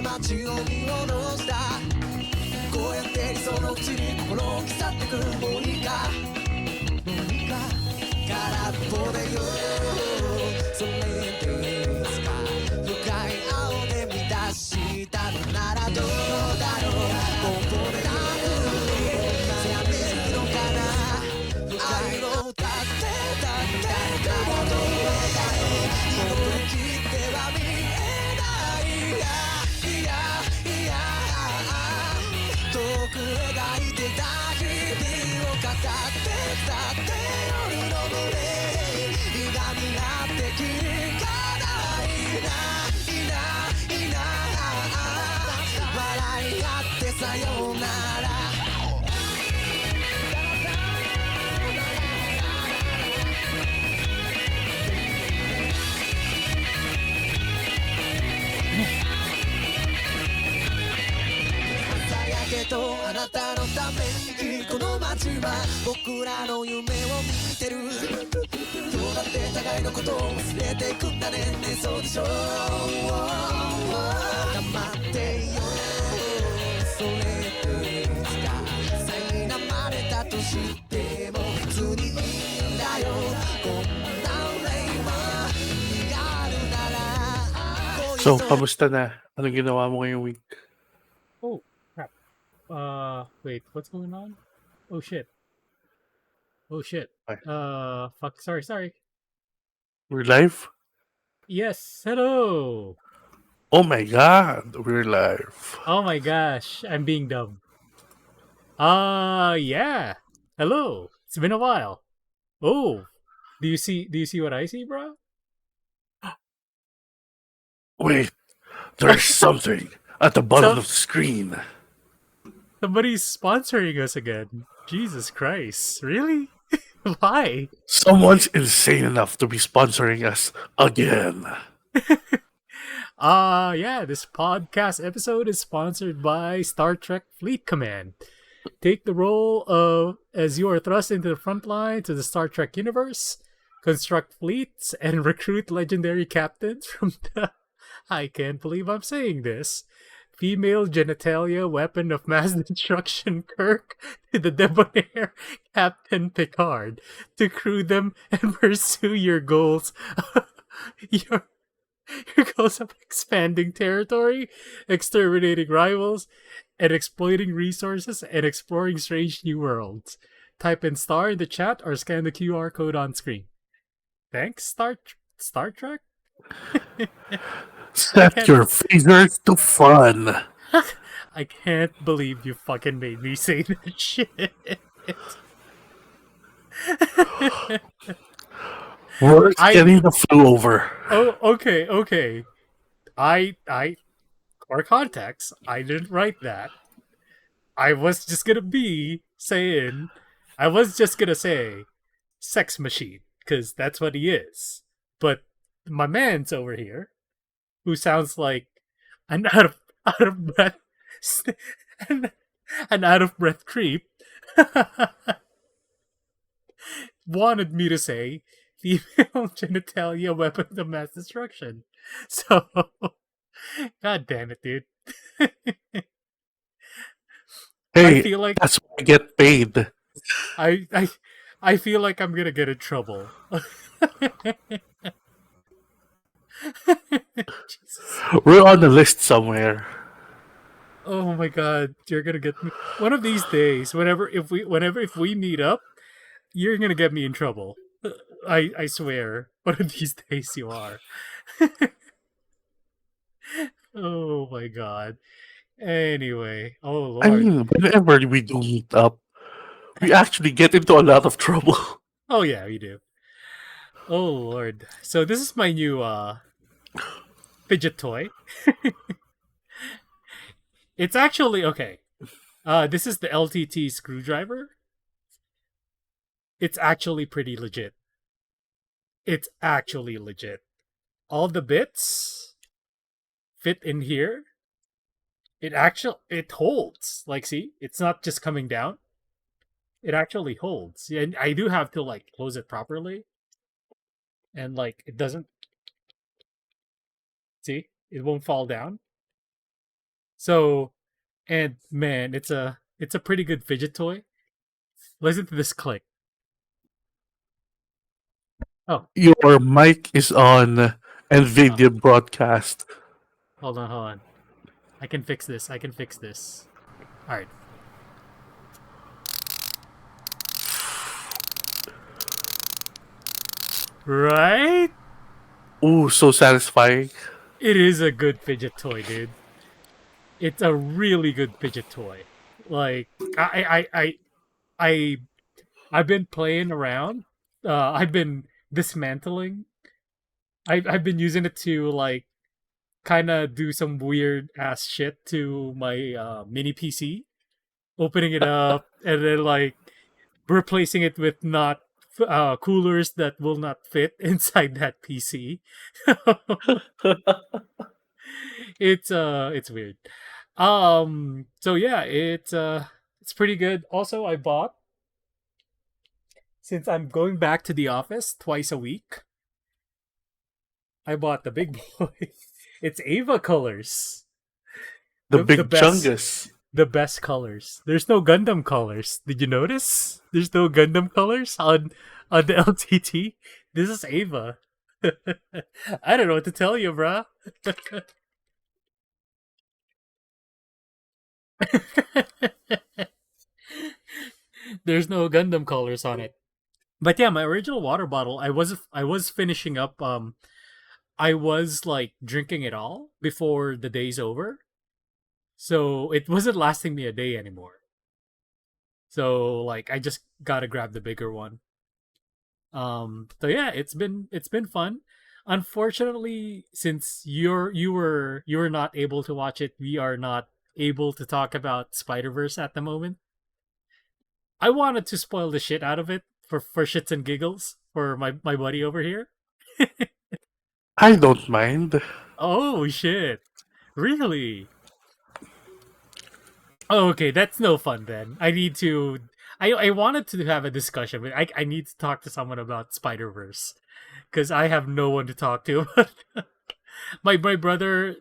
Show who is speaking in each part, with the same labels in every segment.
Speaker 1: 街を見下ろしたこうやって理想の口に心を刻ってくもういいか空っぽでよそれですか深い青で満たしたのならどうだろうここでなくやめるのかな愛を歌って雲の上だよ僕に切っては見えない遠く描いてた日々を語ってたって夜の群れいがみ合って聞かないな笑い合ってさようならとあなたのためにこの街は僕らの夢を見てる今日だって互いのことを忘れていくんだねそうでしょ黙ってよそれですか苛まれたとしても普通にいいんだよこんなレイはリアルなら
Speaker 2: So, kamusta na? Anong ginawa mo ngayong week?
Speaker 3: Oh, crap. Wait, what's going on? Oh shit.
Speaker 2: Hi.
Speaker 3: Fuck, sorry.
Speaker 2: We're live?
Speaker 3: Yes, hello!
Speaker 2: Oh my god, we're live.
Speaker 3: Oh my gosh, I'm being dumb. Yeah. Hello. It's been a while. Oh, do you see what I see, bro?
Speaker 2: Wait, there's something at the bottom of the screen.
Speaker 3: Somebody's sponsoring us again. Jesus Christ. Really? Why?
Speaker 2: Someone's insane enough to be sponsoring us again.
Speaker 3: Yeah, this podcast episode is sponsored by Star Trek Fleet Command. Take the role of as you are thrust into the front line to the Star Trek universe, construct fleets, and recruit legendary captains from the I can't believe I'm saying this. Female genitalia weapon of mass destruction Kirk to the debonair Captain Picard to crew them and pursue your goals. your goals of expanding territory, exterminating rivals, and exploiting resources and exploring strange new worlds. Type in star in the chat or scan the QR code on screen. Thanks, Star Trek?
Speaker 2: Set your fingers to fun.
Speaker 3: I can't believe you fucking made me say that shit.
Speaker 2: We're getting the flu over.
Speaker 3: Oh, okay. For context, I didn't write that. I was just gonna say sex machine, because that's what he is. But my man's over here, who sounds like an out of breath an out of breath creep, wanted me to say female genitalia weapon of mass destruction. So, god damn it, dude.
Speaker 2: Hey,
Speaker 3: I feel like
Speaker 2: that's why I get paid.
Speaker 3: I feel like I'm gonna get in trouble.
Speaker 2: We're on the list somewhere.
Speaker 3: Oh my god, you're gonna get me one of these days. If we meet up, you're gonna get me in trouble. I swear. One of these days you are. Oh my god. Anyway, oh lord.
Speaker 2: I mean, whenever we do meet up, we actually get into a lot of trouble.
Speaker 3: Oh yeah, we do. Oh lord. So this is my new fidget toy. It's actually okay. This is the LTT screwdriver. It's actually pretty legit. It's actually legit. All the bits fit in here. It holds. Like, see, it's not just coming down. It actually holds. And I do have to like close it properly. And like it doesn't, see, it won't fall down. So, and man, it's a pretty good fidget toy. Listen to this click. Oh,
Speaker 2: Your mic is on
Speaker 3: oh,
Speaker 2: NVIDIA broadcast.
Speaker 3: hold on, hold on. I can fix this. I can fix this. All right. Right?
Speaker 2: Ooh, so satisfying.
Speaker 3: It is a good fidget toy, dude. It's a really good fidget toy. Like I I've been playing around. I've been dismantling. I've been using it to like kind of do some weird ass shit to my mini PC, opening it up and then like replacing it with not coolers that will not fit inside that PC. It's weird. So yeah, it's pretty good. Also, I bought, since I'm going back to the office twice a week, I bought the big boy. It's Ava colors.
Speaker 2: The
Speaker 3: The
Speaker 2: big
Speaker 3: best
Speaker 2: chungus.
Speaker 3: the best colors. There's no Gundam colors. Did you notice? There's no Gundam colors on the LTT. This is Ava. I don't know what to tell you, bruh. There's no Gundam colors on it. But yeah, my original water bottle, I was finishing up. I was like drinking it all before the day's over, so it wasn't lasting me a day anymore. So like I just gotta grab the bigger one. So yeah, it's been fun. Unfortunately, since you were not able to watch it, we are not able to talk about Spider Verse at the moment. I wanted to spoil the shit out of it for shits and giggles for my buddy over here.
Speaker 2: I don't mind.
Speaker 3: Oh shit! Really? Oh, okay, that's no fun then. I need to. I wanted to have a discussion, but I need to talk to someone about Spider Verse because I have no one to talk to. My brother.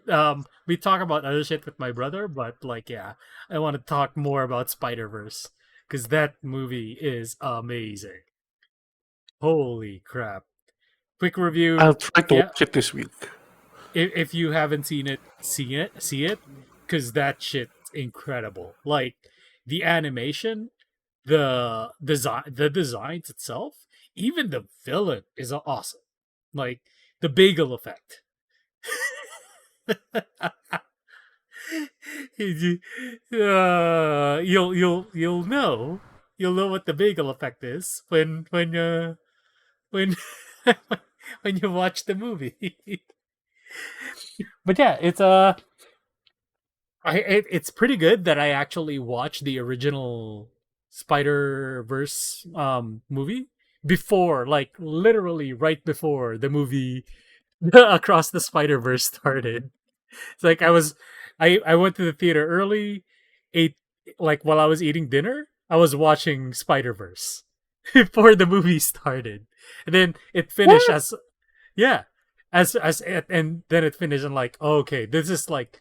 Speaker 3: We talk about other shit with my brother, but like, yeah, I want to talk more about Spider Verse because that movie is amazing. Holy crap! Quick review.
Speaker 2: I'll try to
Speaker 3: Yeah,
Speaker 2: watch it this week.
Speaker 3: if you haven't seen it, see it, because that shit's incredible. Like the animation, the designs itself, even the villain is awesome. Like the bagel effect. You'll know what the bagel effect is when when you watch the movie. But yeah, it's pretty good that I actually watched the original Spider Verse movie before, like literally right before the movie Across the Spider Verse started. It's like I went to the theater early, ate like while I was eating dinner, I was watching Spider Verse before the movie started, and then it finished
Speaker 2: What?
Speaker 3: as, yeah, and then it finished and like, okay, this is like,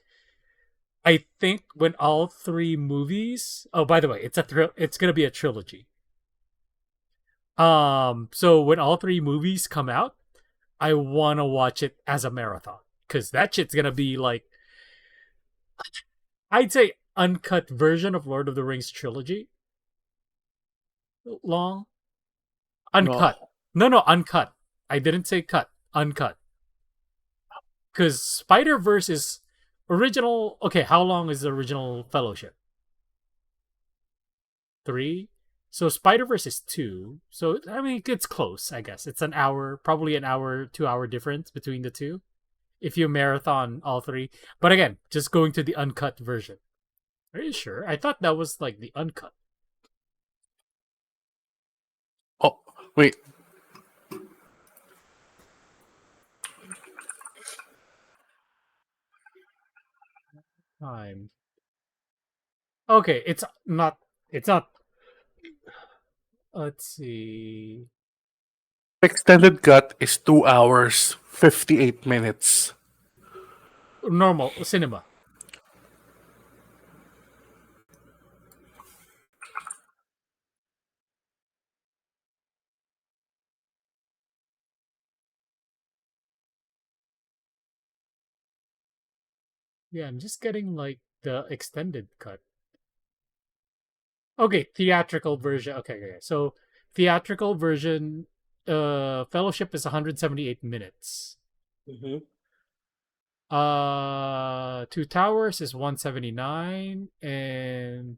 Speaker 3: I think when all three movies. Oh, by the way, it's gonna be a trilogy. So when all three movies come out, I wanna watch it as a marathon because that shit's gonna be like, I'd say uncut version of Lord of the Rings trilogy. Long,
Speaker 2: No.
Speaker 3: uncut. No, uncut. I didn't say cut. Uncut. Because Spider Verse is original. Okay, how long is the original Fellowship? 3. So Spider Verse is 2. So I mean, it's close. I guess it's an hour, probably an hour, 2 hour difference between the two. If you marathon all three, but again, just going to the uncut version. Are you sure? I thought that was like the uncut.
Speaker 2: Oh, Wait,
Speaker 3: Time. Okay, it's not. It's not. Let's see.
Speaker 2: extended cut is 2 hours 58 minutes.
Speaker 3: Normal cinema. Yeah, I'm just getting like the extended cut. Okay, theatrical version. Okay, okay. So theatrical version, Fellowship is 178 minutes.
Speaker 2: Mm-hmm.
Speaker 3: Two Towers is 179, and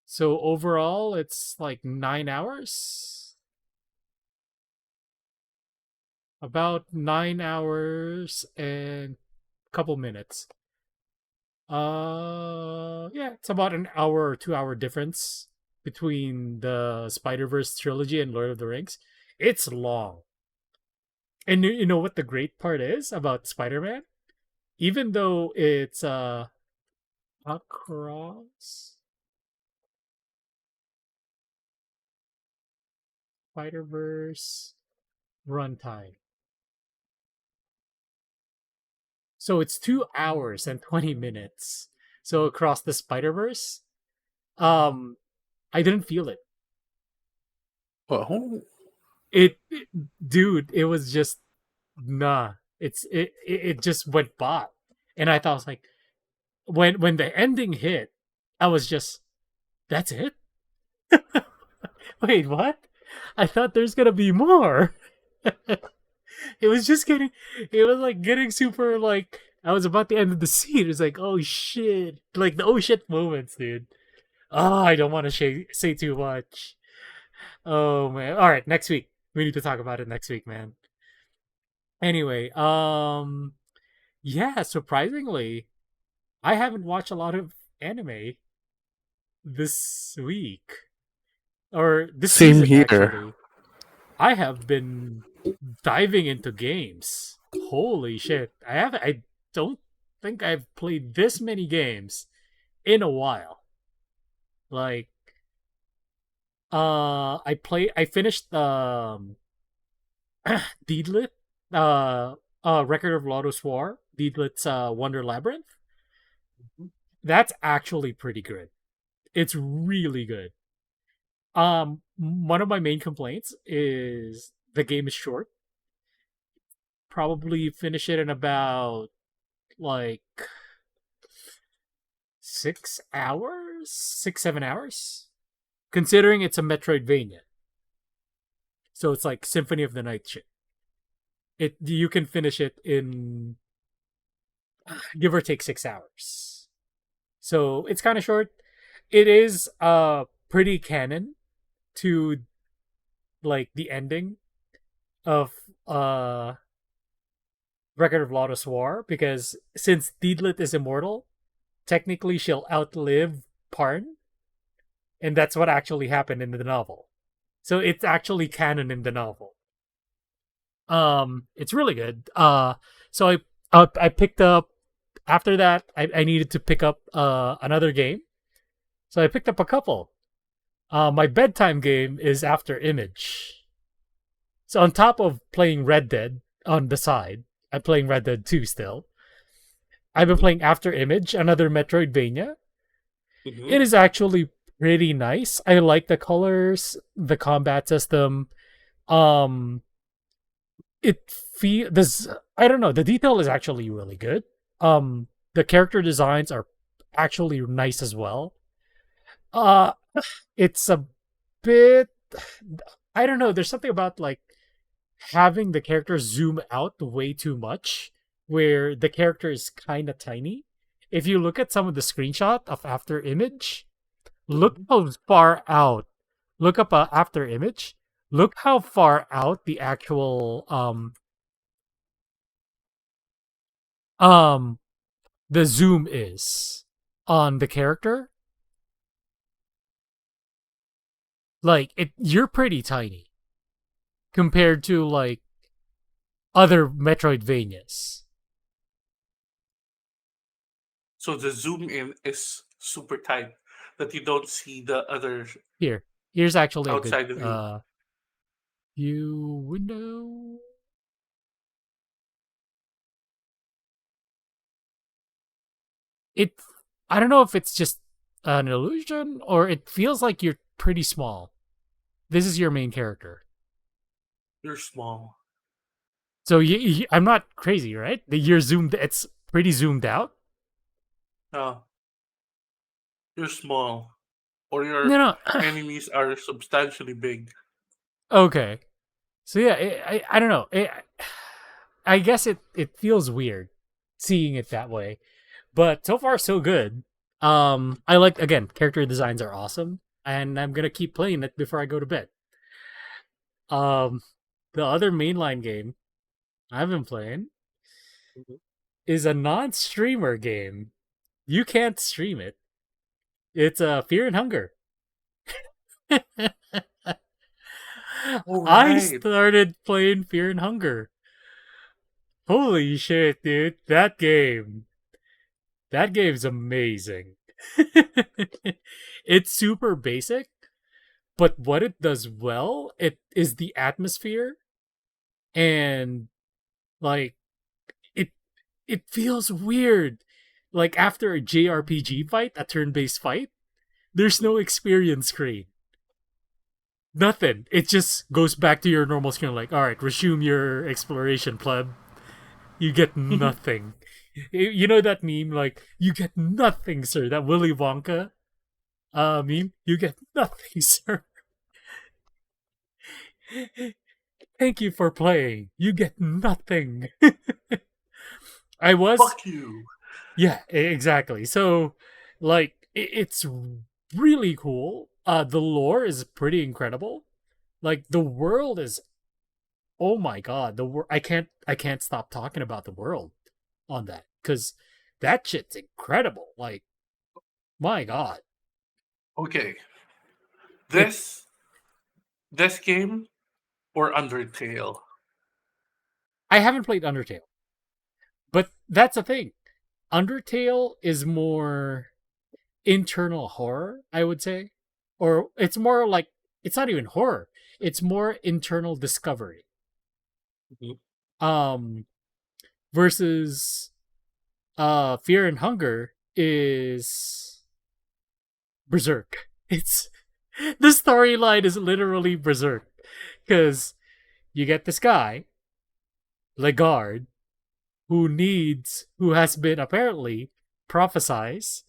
Speaker 3: so overall it's like 9 hours. About 9 hours and a couple minutes. Yeah, it's about an hour or 2 hour difference between the Spider-Verse trilogy and Lord of the Rings. It's long. And you know what the great part is about Spider-Man? Even though it's across Spider-Verse runtime. So it's 2 hours and 20 minutes. So across the Spider-Verse, um I didn't feel it.
Speaker 2: Oh,
Speaker 3: It dude, it was just nah. It just went by. And I thought, I was like, when the ending hit, I was just, that's it? Wait, what? I thought there's gonna be more. It was just getting, it was like getting super like, I was about to end of the scene. It's like, oh shit. Like the oh shit moments, dude. Oh, I don't want to say too much. Oh man. All right, next week. We need to talk about it next week, man. Anyway, yeah, surprisingly, I haven't watched a lot of anime this week or this
Speaker 2: same
Speaker 3: season
Speaker 2: here.
Speaker 3: actually. I have been diving into games. Holy shit. I don't think I've played this many games in a while. Like I finished Deedlit, Record of Lotus War, Deedlit's Wonder Labyrinth. That's actually pretty good. It's really good. One of my main complaints is the game is short. Probably finish it in about like 6 hours, 6 7 hours, considering it's a Metroidvania. So it's like Symphony of the Night shit. It you can finish it in give or take 6 hours. So it's kind of short. It is pretty canon to like the ending of Record of Lotus War, because since Deedlit is immortal, technically she'll outlive Parn, and that's what actually happened in the novel. So it's actually canon in the novel. It's really good. So I picked up after that. I needed to pick up another game, so I picked up a couple. My bedtime game is After Image. So on top of playing Red Dead on the side, I'm playing Red Dead 2 still. I've been playing After Image, another Metroidvania.
Speaker 2: Mm-hmm.
Speaker 3: It is actually pretty nice. I like the colors, the combat system. Um, it feel this. I don't know. The detail is actually really good. The character designs are actually nice as well. Uh, it's a bit. I don't know. There's something about like having the character zoom out way too much, where the character is kind of tiny. If you look at some of the screenshot of After Image, look how far out. Look up After Image. Look how far out the actual um the zoom is on the character. Like you're pretty tiny. compared to like other Metroidvanias.
Speaker 2: So the zoom in is super tight that you don't see the other
Speaker 3: Here's actually a good
Speaker 2: outside of you.
Speaker 3: view window. It I don't know if it's just an illusion or it feels like you're pretty small. This is your main character.
Speaker 2: You're small.
Speaker 3: So I'm not crazy, right? You're zoomed. It's pretty zoomed out.
Speaker 2: No, you're small. Or
Speaker 3: No,
Speaker 2: your
Speaker 3: no.
Speaker 2: enemies are substantially big.
Speaker 3: Okay. So yeah, I don't know. I guess it feels weird seeing it that way, but so far so good. I like again character designs are awesome, and I'm gonna keep playing it before I go to bed. Um, the other mainline game I've been playing
Speaker 2: Mhm.
Speaker 3: is a non-streamer game. You can't stream it. It's Fear and Hunger.
Speaker 2: Oh,
Speaker 3: I
Speaker 2: right.
Speaker 3: started playing Fear and Hunger. Holy shit, dude. That game's amazing. It's super basic, but what it does well, it is the atmosphere and like it it feels weird. Like after a JRPG fight, a turn-based fight, there's no experience screen. Nothing. It just goes back to your normal screen like, all right, resume your exploration, pleb. You get nothing. You know that meme, like, you get nothing, sir. That Willy Wonka meme. You get nothing, sir. Thank you for playing. You get nothing. I was,
Speaker 2: Fuck you.
Speaker 3: yeah, exactly. So, like, it's really cool. The lore is pretty incredible. Like, the world is, oh my god, I can't stop talking about the world on that because that shit's incredible. Like, my god,
Speaker 2: Okay.
Speaker 3: it.
Speaker 2: This game or Undertale?
Speaker 3: I haven't played Undertale, but that's the thing. Undertale is more internal horror, I would say, or it's more like it's not even horror. It's more internal discovery.
Speaker 2: Mhm.
Speaker 3: Um, versus Fear and Hunger is Berserk. It's the storyline is literally Berserk because you get this guy, Legard, who has been apparently prophesized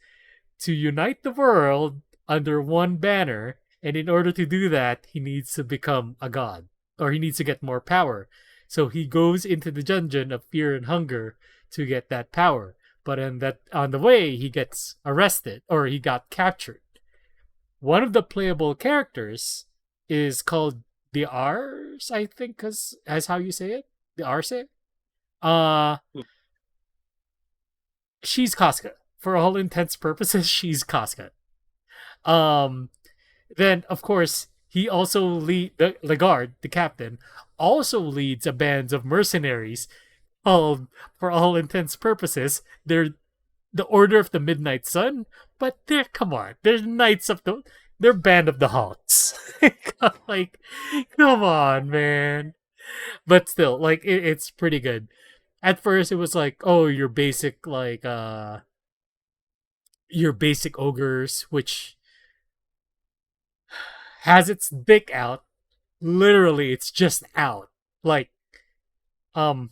Speaker 3: to unite the world under one banner, and in order to do that, he needs to become a god, or he needs to get more power. So he goes into the dungeon of Fear and Hunger to get that power. But on the way, he gets arrested, or he got captured. One of the playable characters is called the Ars, I think, as how you say it. The Arse. Uh, she's Casca. For all intents purposes, she's Casca. Um, then of course he also the guard, the captain, also leads a band of mercenaries called, for all intents purposes, they're the Order of the Midnight Sun, but they're come on, they're Band of the Hawks. Like, come on, man. But still, like it's pretty good. At first, it was like, oh, your basic ogres, which has its dick out. Literally, it's just out. Like, um,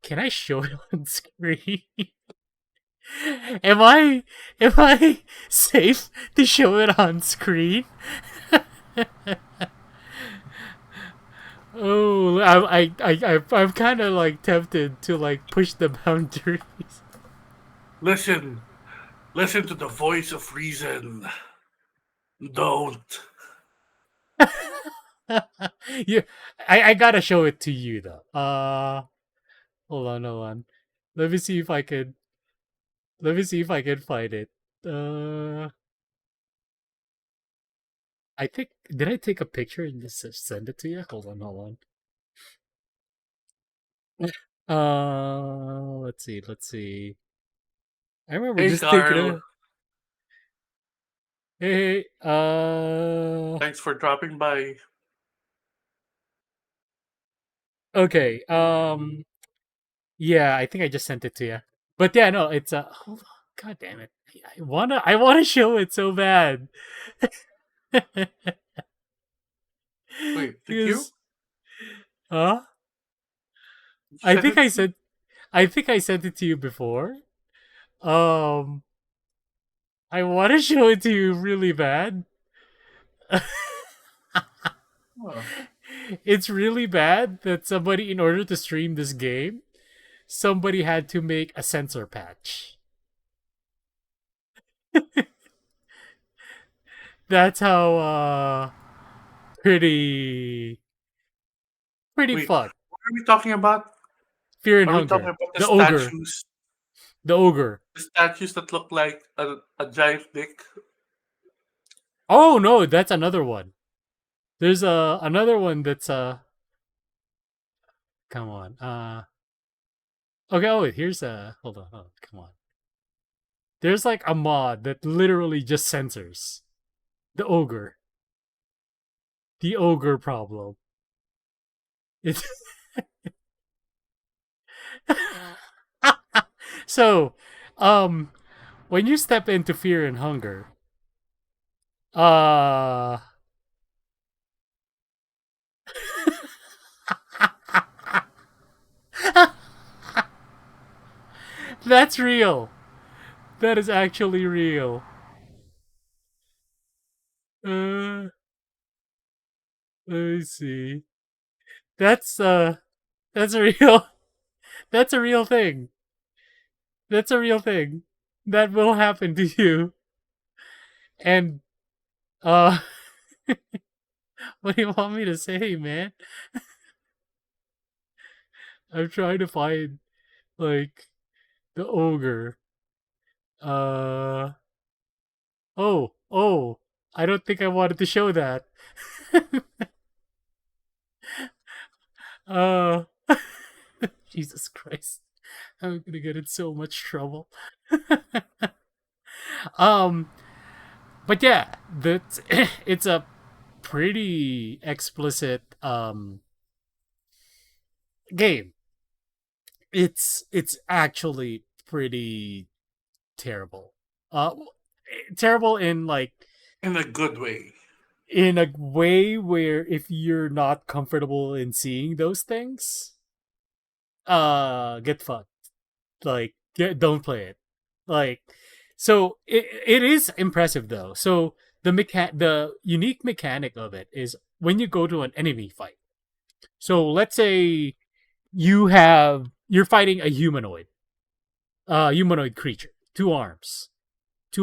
Speaker 3: can I show it on screen? Am I safe to show it on screen? Oh, I'm kind of like tempted to like push the boundaries.
Speaker 2: Listen. Listen to the voice of reason. Don't.
Speaker 3: Yeah, I gotta show it to you though. Hold on. Let me see if I can. Let me see if I can find it. Uh, I think did I take a picture and just send it to you? Hold on. Let's see. I remember
Speaker 2: Hey,
Speaker 3: just thinking
Speaker 2: Carl.
Speaker 3: of, hey,
Speaker 2: Thanks for dropping by.
Speaker 3: okay, yeah, I think I just sent it to you. But yeah, no, it's hold on, god damn it, I wanna show it so bad.
Speaker 2: Wait, did you?
Speaker 3: Because, huh?
Speaker 2: You
Speaker 3: I
Speaker 2: sent
Speaker 3: think
Speaker 2: it
Speaker 3: I
Speaker 2: to me?
Speaker 3: sent, I think I sent it to you before. Um, I want to show it to you really bad.
Speaker 2: Oh,
Speaker 3: It's really bad that somebody, in order to stream this game, somebody had to make a sensor patch. That's how pretty
Speaker 2: wait.
Speaker 3: fucked.
Speaker 2: What are we talking about?
Speaker 3: Fear and
Speaker 2: Are we talking
Speaker 3: Hunger.
Speaker 2: about
Speaker 3: The ogre. The ogre.
Speaker 2: the statues that look like a giant dick?
Speaker 3: Oh no, that's another one. There's another one that's come on. Okay, oh wait, here's a hold on, come on. There's like a mod that literally just censors the ogre. The ogre problem. It's so when you step into fear and hunger, uh that's real. That is actually real. Uh let me see. That's that's a real that's a real thing. That's a real thing. That will happen to you. And uh what do you want me to say, man? I'm trying to find like the ogre. Uh oh, I don't think I wanted to show that. uh Jesus Christ. I'm gonna get in so much trouble. um but yeah, that's it's a pretty explicit game. It's actually pretty terrible. Terrible in like
Speaker 2: In a good way.
Speaker 3: in a way where if you're not comfortable in seeing those things, get fucked. Like don't play it. Like so it is impressive though. So the unique mechanic of it is when you go to an enemy fight. So let's say you're fighting a humanoid creature, two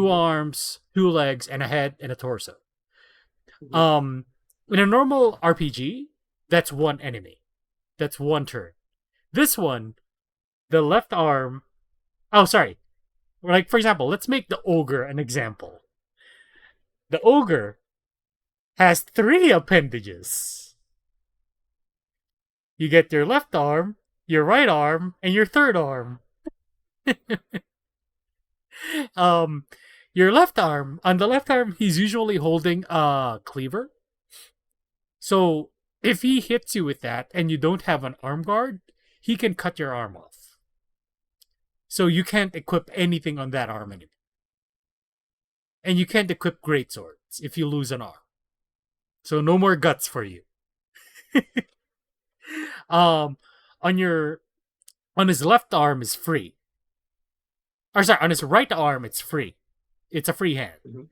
Speaker 2: Mhm,
Speaker 3: arms, two legs, and a head and a torso.
Speaker 2: mhm,
Speaker 3: Um, in a normal RPG, that's one enemy. That's one turn. This one, the left arm. Oh, sorry. Like for example, let's make the ogre an example. The ogre has three appendages. You get your left arm, your right arm, and your third arm. um, your left arm. On the left arm, he's usually holding a cleaver. So if he hits you with that and you don't have an arm guard, he can cut your arm off. So you can't equip anything on that arm anymore. And you can't equip great swords if you lose an arm. So no more guts for you. um on your on his left arm is free. Or sorry, on his right arm it's free. It's a free hand.
Speaker 2: mhm.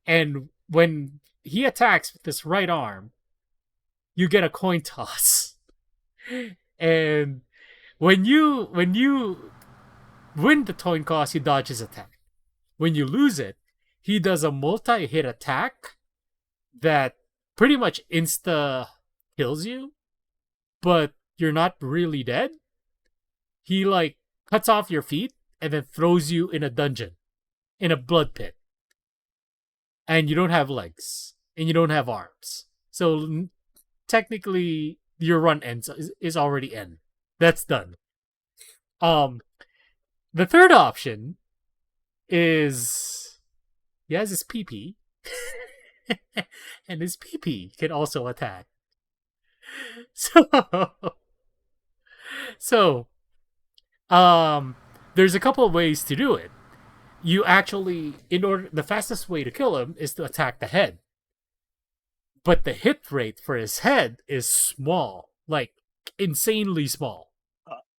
Speaker 3: And when he attacks with this right arm, you get a coin toss. And when you win the coin toss, he dodges attack. When you lose it, he does a multi-hit attack that pretty much insta kills you, but you're not really dead. He like cuts off your feet and then throws you in a dungeon, in a blood pit, and you don't have legs. and you don't have arms. So technically, your run is already end. That's done. The third option is he has his PP, and his PP can also attack. So, so there's a couple of ways to do it. You actually, the fastest way to kill him is to attack the head. But the hit rate for his head is small, like insanely small.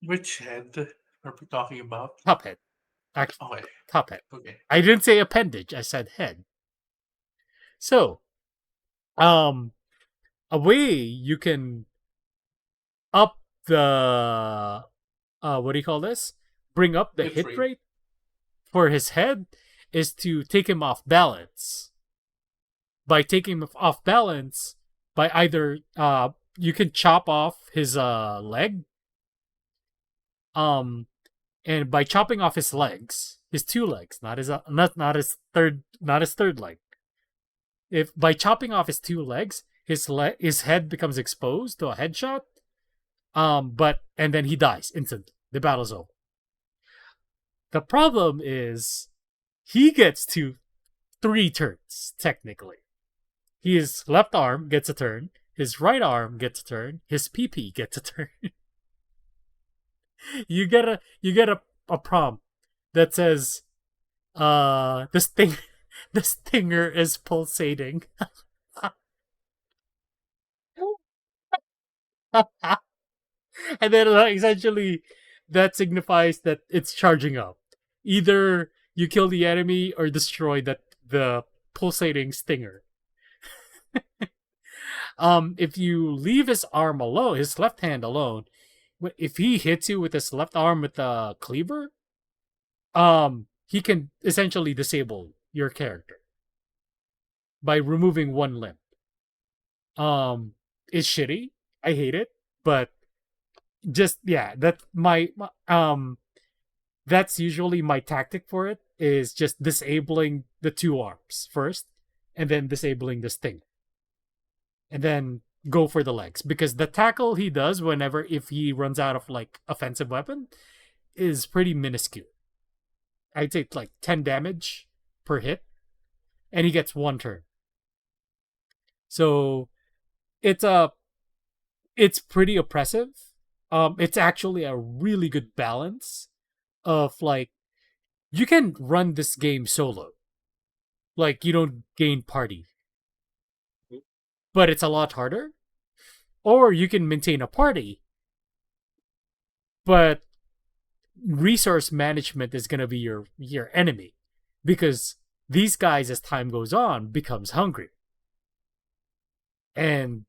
Speaker 2: Which head are we talking about?
Speaker 3: Top head. Actually,
Speaker 2: Okay.
Speaker 3: top head.
Speaker 2: Okay.
Speaker 3: I didn't say appendage, I said head. So, a way you can up the what do you call this? Bring up the hit rate for his head is to take him off balance. By taking him off balance, by either you can chop off his leg. And by chopping off his legs, his two legs, not his third leg. If by chopping off his two legs, his head becomes exposed to a headshot. And then he dies instantly. The battle's over. The problem is he gets to 3 turns, technically. His left arm gets a turn, his right arm gets a turn, his PP gets a turn. you get a prompt that says the stinger is pulsating. And then essentially that signifies that it's charging up. Either you kill the enemy or destroy the pulsating stinger. If you leave his arm alone, his left hand alone, if he hits you with his left arm with the cleaver, he can essentially disable your character by removing one limb. It's shitty. I hate it, but just that's usually my tactic for it, is just disabling the 2 arms first and then disabling the sting. And then go for the legs, because the tackle he does if he runs out of like offensive weapon is pretty minuscule. I'd say like 10 damage per hit, and he gets 1 turn. So it's pretty oppressive. It's actually a really good balance of like, you can run this game solo, like you don't gain party, but it's a lot harder. Or you can maintain a party, but resource management is going to be your enemy, because these guys, as time goes on, becomes hungry. And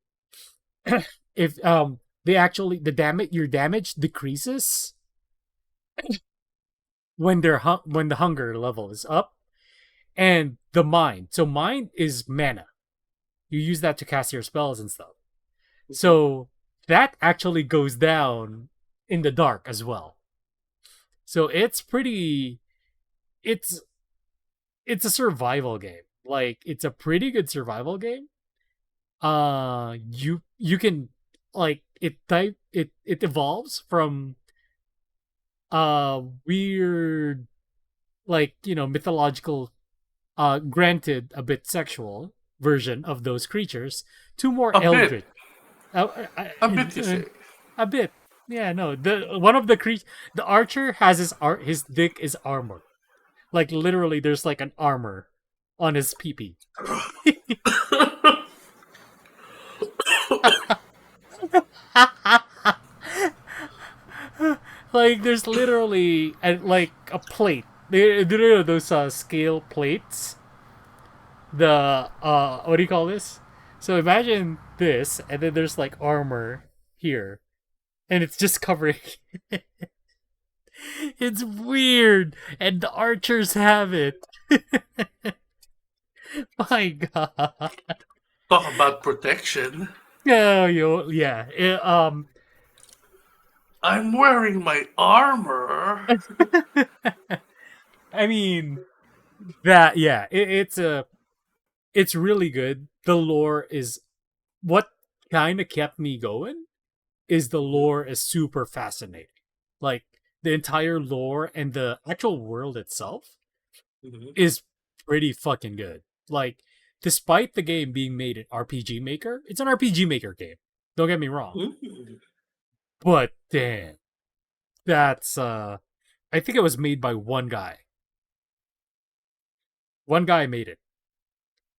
Speaker 3: if your damage decreases when the hunger level is up. And the mind. So mind is mana. You use that to cast your spells and stuff. So that actually goes down in the dark as well. So it's a survival game. Like, it's a pretty good survival game. You can, like, it evolves from weird, like, mythological, granted a bit sexual version of those creatures to more eldritch.
Speaker 2: A bit, you say.
Speaker 3: A bit. Yeah, no. The archer has his dick is armor. Like, literally, there's like an armor on his pee-pee. Like, there's literally like a plate. There are those scale plates. The what do you call this? So imagine this, and then there's like armor here, and it's just covering. It's weird, and the archers have it. My God.
Speaker 2: Talk about protection.
Speaker 3: Yeah.
Speaker 2: I'm wearing my armor.
Speaker 3: I mean, that, yeah, it's a It's really good. The lore is what kind of kept me going. Is the lore is super fascinating. Like the entire lore and the actual world itself
Speaker 2: Mhm.
Speaker 3: is pretty fucking good. Like, despite the game being made in RPG Maker, it's an RPG Maker game. Don't get me wrong.
Speaker 2: Mhm.
Speaker 3: But damn, that's I think it was made by one guy. One guy made it.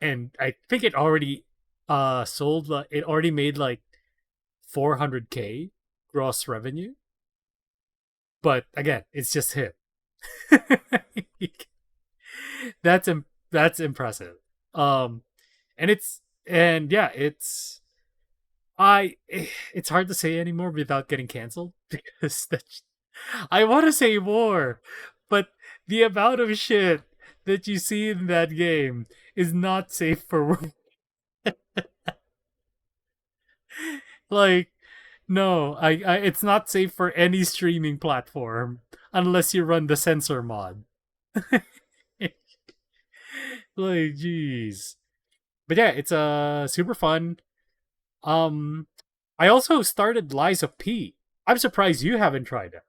Speaker 3: And I think it already sold it already made like 400K gross revenue. But again, it's just him. That's impressive. Um and yeah, I it's hard to say anymore without getting canceled because I want to say more, but the amount of shit that you see in that game is not safe for work. Like, no, it's not safe for any streaming platform unless you run the censor mod. Like, jeez. But yeah, it's super fun. Um, I also started Lies of P. I'm surprised you haven't tried it.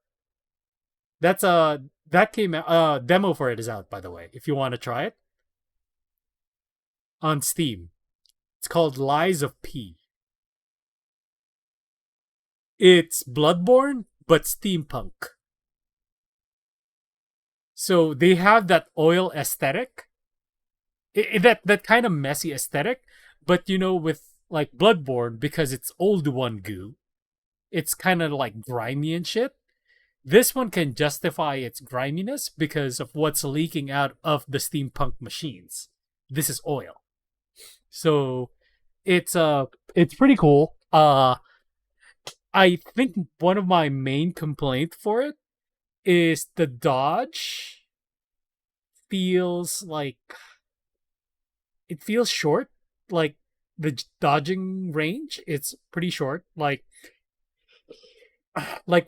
Speaker 3: That's that came out. Demo for it is out, by the way. If you want to try it on Steam, it's called Lies of P. It's Bloodborne but steampunk. So they have that oil aesthetic, that kind of messy aesthetic, but with like Bloodborne because it's old one goo. It's kind of like grimy and shit. This one can justify its griminess because of what's leaking out of the steampunk machines. This is oil. So it's pretty cool. I think one of my main complaints for it is the dodge feels like it feels short. Like the dodging range, it's pretty short. Like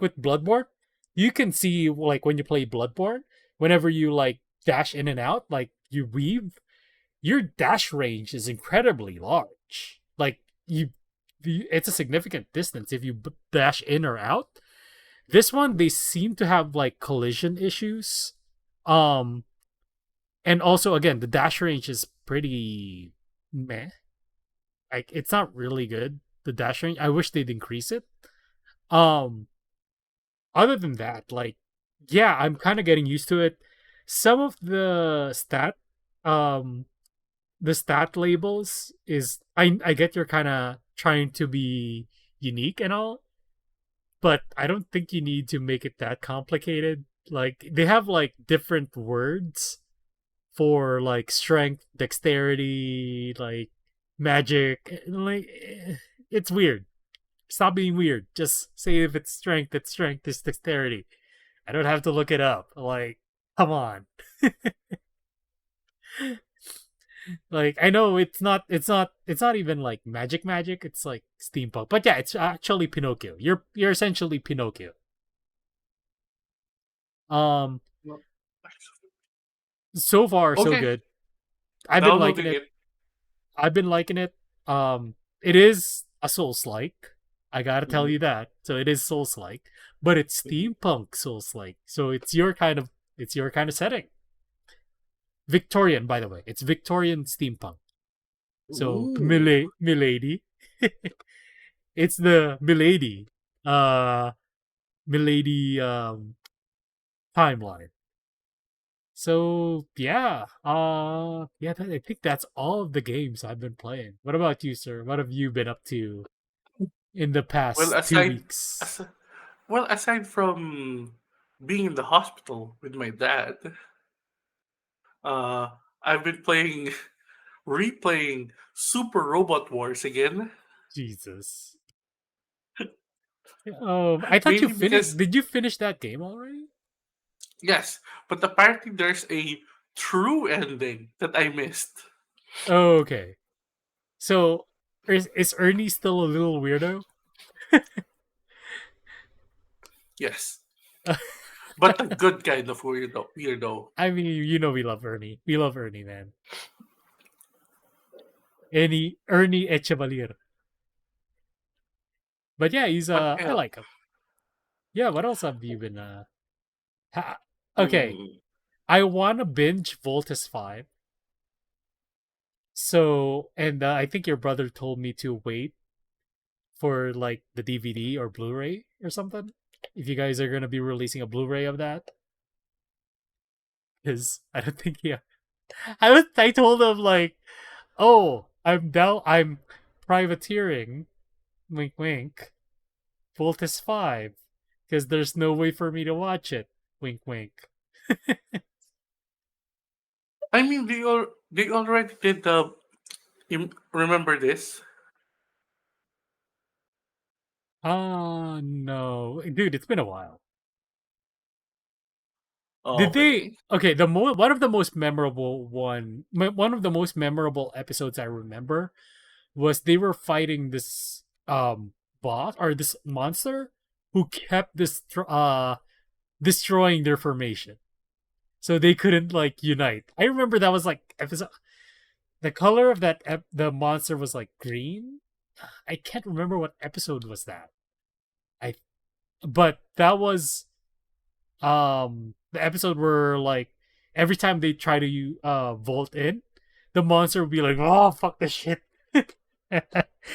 Speaker 3: with Bloodborne, you can see like when you play Bloodborne, whenever you like dash in and out, like you weave, your dash range is incredibly large. Like it's a significant distance if you dash in or out. This one, they seem to have like collision issues. Um, and also again, the dash range is pretty meh. Like it's not really good. The dash range. I wish they'd increase it. Um, Other than that, like, yeah, I'm kind of getting used to it. Some of um, the stat labels is I get you're kind of trying to be unique and all, but I don't think you need to make it that complicated. Like they have like different words for like strength, dexterity, like magic. Like it's weird. Stop being weird. Just say if it's strength, it's strength, it's dexterity. I don't have to look it up. Like, come on. Like I know it's not even like magic. It's like steampunk. But yeah, it's actually Pinocchio. You're essentially Pinocchio. Um
Speaker 2: Well,
Speaker 3: so far so
Speaker 2: okay,
Speaker 3: good. I've been liking
Speaker 2: downloading
Speaker 3: it.
Speaker 2: it.
Speaker 3: I've been liking it. It is a Souls like. I gotta tell
Speaker 2: Mhm.
Speaker 3: you that. So it is Souls like, but it's steampunk Souls like. So it's your kind of setting. Victorian, by the way. It's Victorian steampunk. So
Speaker 2: Ooh.
Speaker 3: milady. It's the milady. Uh milady timeline. So yeah. Yeah, I think that's all of the games I've been playing. What about you, sir? What have you been up to in the
Speaker 2: Well,
Speaker 3: past two weeks?
Speaker 2: as, aside from being in the hospital with my dad, uh, I've been replaying Super Robot Wars again.
Speaker 3: Jesus. I thought you
Speaker 2: Mainly
Speaker 3: finished.
Speaker 2: because
Speaker 3: Did you finish that game already?
Speaker 2: yes, but apparently there's a true ending that I missed.
Speaker 3: Oh, okay. So is Ernie still a little weirdo?
Speaker 2: Yes, but a good kind of weirdo. Weirdo.
Speaker 3: I mean, we love Ernie. We love Ernie, man. Any Ernie Echevalir. But yeah, he's
Speaker 2: What
Speaker 3: I
Speaker 2: else?
Speaker 3: like him. Yeah, what else have you been ha- okay,
Speaker 2: Hmm.
Speaker 3: I want to binge Voltus 5. So, and I think your brother told me to wait for like the DVD or Blu-ray or something. If you guys are going to be releasing a Blu-ray of that, cuz I don't think yeah. I told him like, "Oh, I'm privateering, wink wink, Voltus 5 because there's no way for me to watch it." Wink wink.
Speaker 2: I mean, they already did the. Remember this?
Speaker 3: Oh no, dude, it's been a while.
Speaker 2: Oh,
Speaker 3: Did they?
Speaker 2: okay.
Speaker 3: Okay, one of the most memorable one of the most memorable episodes I remember was they were fighting this boss or this monster who kept destroying their formation, so they couldn't like unite. I remember that was like episode. The color of the monster was like green. I can't remember what episode was that. I but that was the episode where like every time they try to vault in, the monster would be like, "Oh fuck this shit,"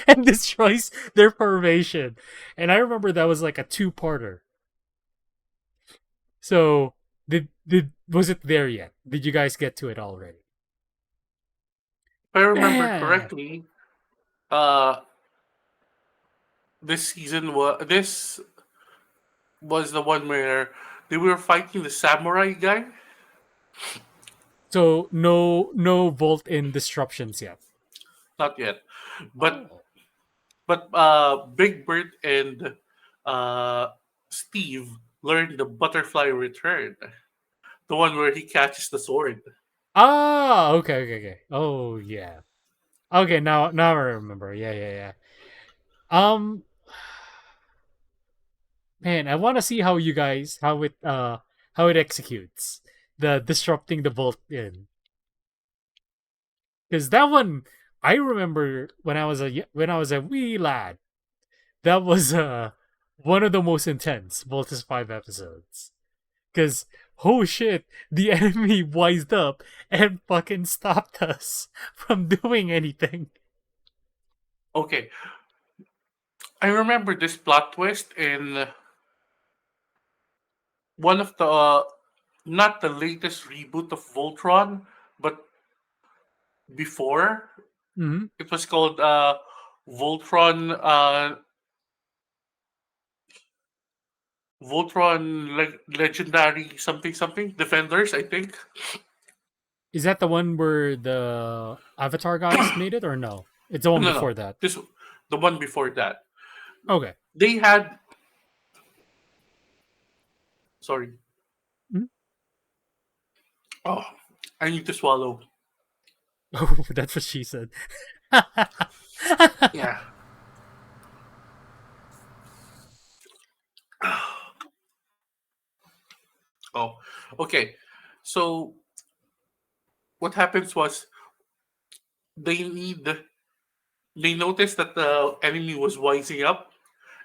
Speaker 3: and destroys their formation. And I remember that was like a two-parter. So did was it there yet? Did you guys get to it already?
Speaker 2: If I remember
Speaker 3: Man,
Speaker 2: correctly, uh, this was the one where they were fighting the samurai guy.
Speaker 3: so no vault in disruptions yet.
Speaker 2: Not yet, but
Speaker 3: Oh.
Speaker 2: Big Bird and uh, Steve learned the butterfly return, the one where he catches the sword.
Speaker 3: Ah, okay. Oh yeah. Okay, now I remember. Yeah. Um, man, I want to see how you guys how it executes the disrupting the vault in because that one I remember when I was a wee lad. That was one of the most intense Voltus 5 episodes because oh shit, the enemy wised up and fucking stopped us from doing anything.
Speaker 2: Okay, I remember this plot twist in one of the not the latest reboot of Voltron, but before.
Speaker 3: Mm-hmm.
Speaker 2: It was called Voltron Legendary something something Defenders, I think.
Speaker 3: Is that the one where the Avatar guys made it or no? It's the one
Speaker 2: No,
Speaker 3: before
Speaker 2: no,
Speaker 3: that.
Speaker 2: this the one before that.
Speaker 3: Okay.
Speaker 2: They had sorry.
Speaker 3: Mhm.
Speaker 2: Oh, I need to swallow.
Speaker 3: Oh, that's what she said.
Speaker 2: Yeah. Oh, okay. So what happens was they need they noticed that the enemy was wising up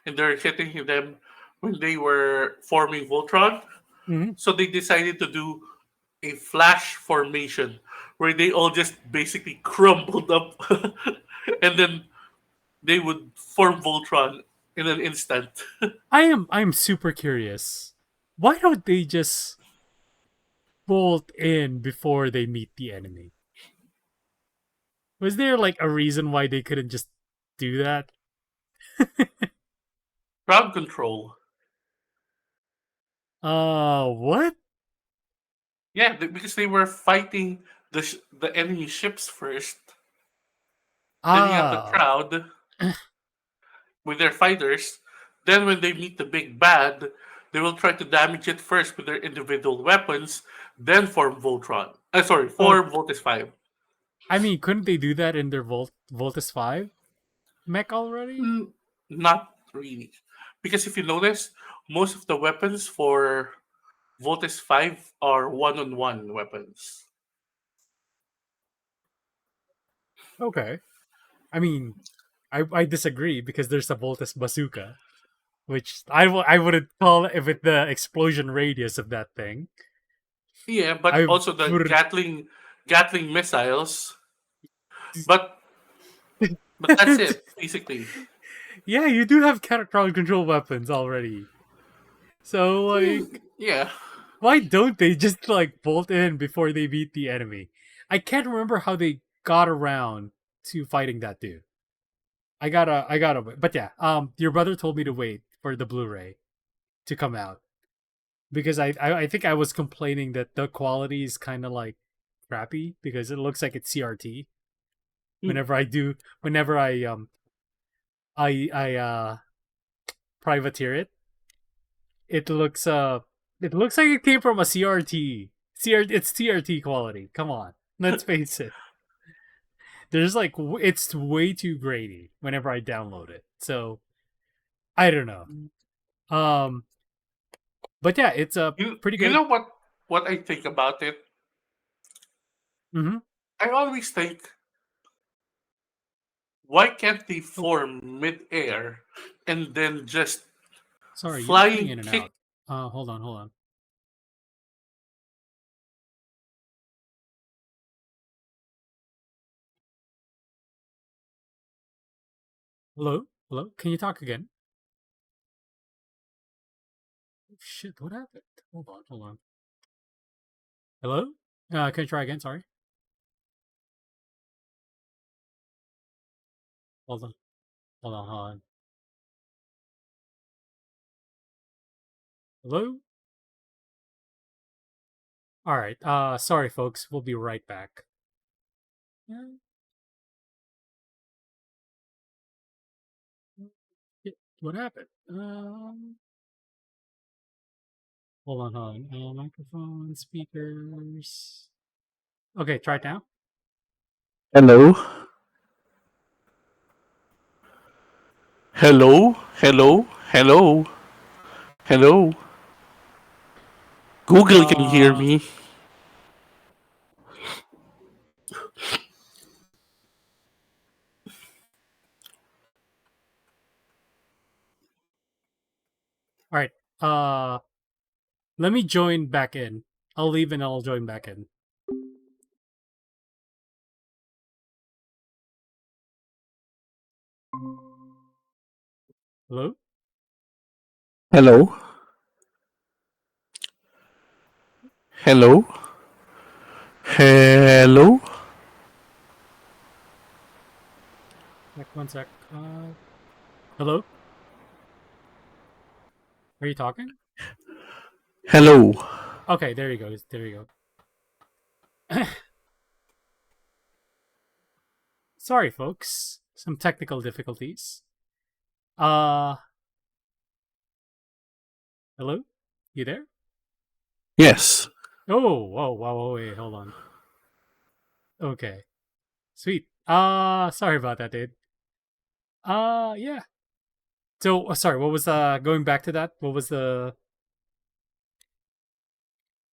Speaker 2: and they're hitting them when they were forming Voltron.
Speaker 3: Mhm.
Speaker 2: So they decided to do a flash formation where they all just basically crumbled up and then they would form Voltron in an instant.
Speaker 3: I'm super curious. Why don't they just bolt in before they meet the enemy? Was there like a reason why they couldn't just do that?
Speaker 2: Crowd control.
Speaker 3: What?
Speaker 2: Yeah, because they were fighting the enemy ships first. Then you have the
Speaker 3: Ah,
Speaker 2: crowd with their fighters. Then when they meet the big bad, they will try to damage it first with their individual weapons, then form Voltron.
Speaker 3: oh,
Speaker 2: Form Voltus 5.
Speaker 3: I mean, couldn't they do that in their Voltus 5 mech already?
Speaker 2: Mm, not really. Because if you notice, most of the weapons for Voltus 5 are one-on-one weapons.
Speaker 3: Okay. I mean, I disagree because there's a Voltes bazooka, which I wouldn't call it with the explosion radius of that thing.
Speaker 2: Yeah, but
Speaker 3: I
Speaker 2: also the
Speaker 3: would.
Speaker 2: Gatling missiles. But that's it basically.
Speaker 3: Yeah, you do have crowd control weapons already. So like,
Speaker 2: Yeah.
Speaker 3: why don't they just like bolt in before they beat the enemy? I can't remember how they got around to fighting that dude. I gotta wait. But yeah, your brother told me to wait for the Blu-ray to come out because I think I was complaining that the quality is kind of like crappy because it looks like it's CRT.
Speaker 2: Hmm.
Speaker 3: Whenever I privateer it, it looks it looks like it came from a CRT. It's CRT quality. Come on, let's face it. There's like it's way too grainy whenever I download it. So I don't know. Um, but yeah, it's a pretty
Speaker 2: You
Speaker 3: good.
Speaker 2: know what I think about it?
Speaker 3: Mm-hmm.
Speaker 2: I always think, why can't they
Speaker 3: Oh,
Speaker 2: form mid-air and then just
Speaker 3: sorry, you're cutting
Speaker 2: flying
Speaker 3: in and
Speaker 2: kick?
Speaker 3: out. Hold on. Hello. Can you talk again? Oh, shit, what happened? Hold on. Hello. Can you try again? Sorry. Hold on. Hold on. Hello. All right. Sorry, folks. We'll be right back. Yeah, what happened? Hold on. Microphone, speakers. Okay, try it now.
Speaker 2: Hello? Hello? Hello? Hello? Hello? Google, can you hear
Speaker 3: Uh,
Speaker 2: me?
Speaker 3: all right. Let me join back in. I'll leave and I'll join back in. Hello.
Speaker 2: Hello? Hello? Hello?
Speaker 3: One sec. Hello. Are you talking?
Speaker 2: Hello?
Speaker 3: Okay, there you go. There you go. Sorry, folks. Some technical difficulties. Uh, hello. You there?
Speaker 2: Yes.
Speaker 3: Oh, whoa, whoa, wait, hold on. Okay, sweet. Sorry about that, dude. Yeah. So, sorry. What was going back to that? What was the?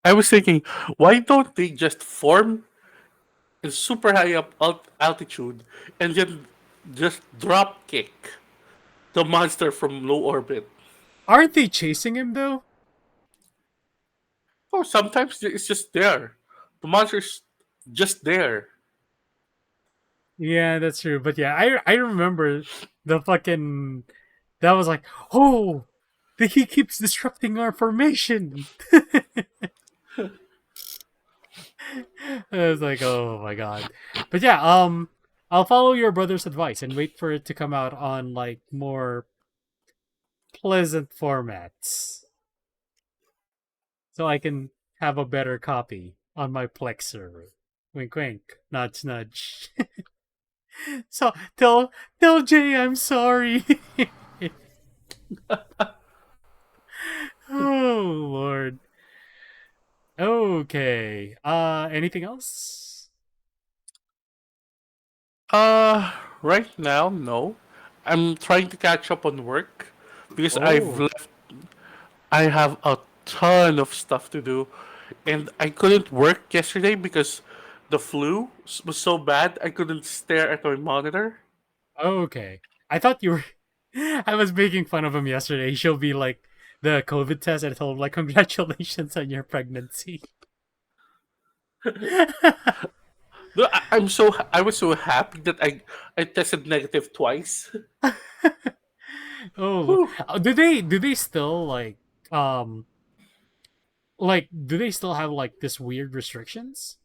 Speaker 2: I was thinking, why don't they just form in super high up altitude and then just drop kick the monster from low orbit?
Speaker 3: Aren't they chasing him though?
Speaker 2: Oh, sometimes it's just there. The monster's just there.
Speaker 3: Yeah, that's true. But yeah, I remember the fucking that was like, oh, he keeps disrupting our formation. I was like, oh my god. But yeah, I'll follow your brother's advice and wait for it to come out on like more pleasant formats, so I can have a better copy on my Plex server. Wink, wink, nudge, nudge. So tell Jay I'm sorry. Oh Lord. Okay. Anything else?
Speaker 2: Uh, right now, no. I'm trying to catch up on work because
Speaker 3: Oh,
Speaker 2: I have a ton of stuff to do, and I couldn't work yesterday because the flu was so bad I couldn't stare at my monitor.
Speaker 3: Okay. I thought you were. I was making fun of him yesterday. She'll be like the COVID test, and I told him like, "Congratulations on your pregnancy."
Speaker 2: No, I was so happy that I tested negative twice.
Speaker 3: Oh,
Speaker 2: Whew.
Speaker 3: do they still um do they still have like this weird restrictions?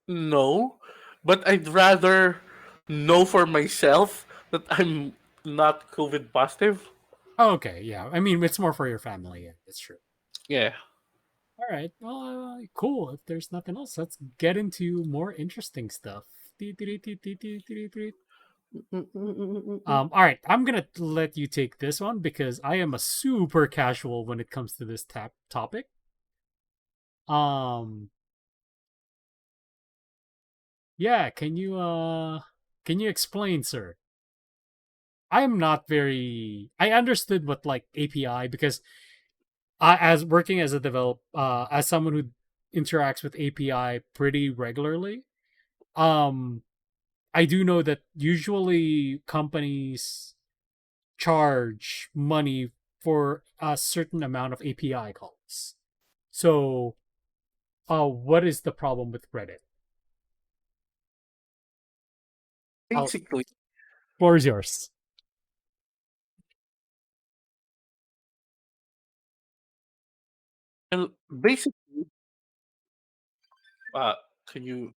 Speaker 2: No, but I'd rather know for myself that I'm not COVID positive.
Speaker 3: Oh, okay, yeah. I mean, it's more for your family. Yeah, that's true.
Speaker 2: Yeah.
Speaker 3: All right. Well, cool. If there's nothing else, let's get into more interesting stuff. All right. I'm gonna let you take this one because I am a super casual when it comes to this topic. Um, yeah. Can you explain, sir? I am not very. I understood what like API because as working as a as someone who interacts with API pretty regularly, um, I do know that usually companies charge money for a certain amount of API calls. So, what is the problem with Reddit? I'll,
Speaker 2: Basically,
Speaker 3: floor is yours.
Speaker 2: and basically, uh, can you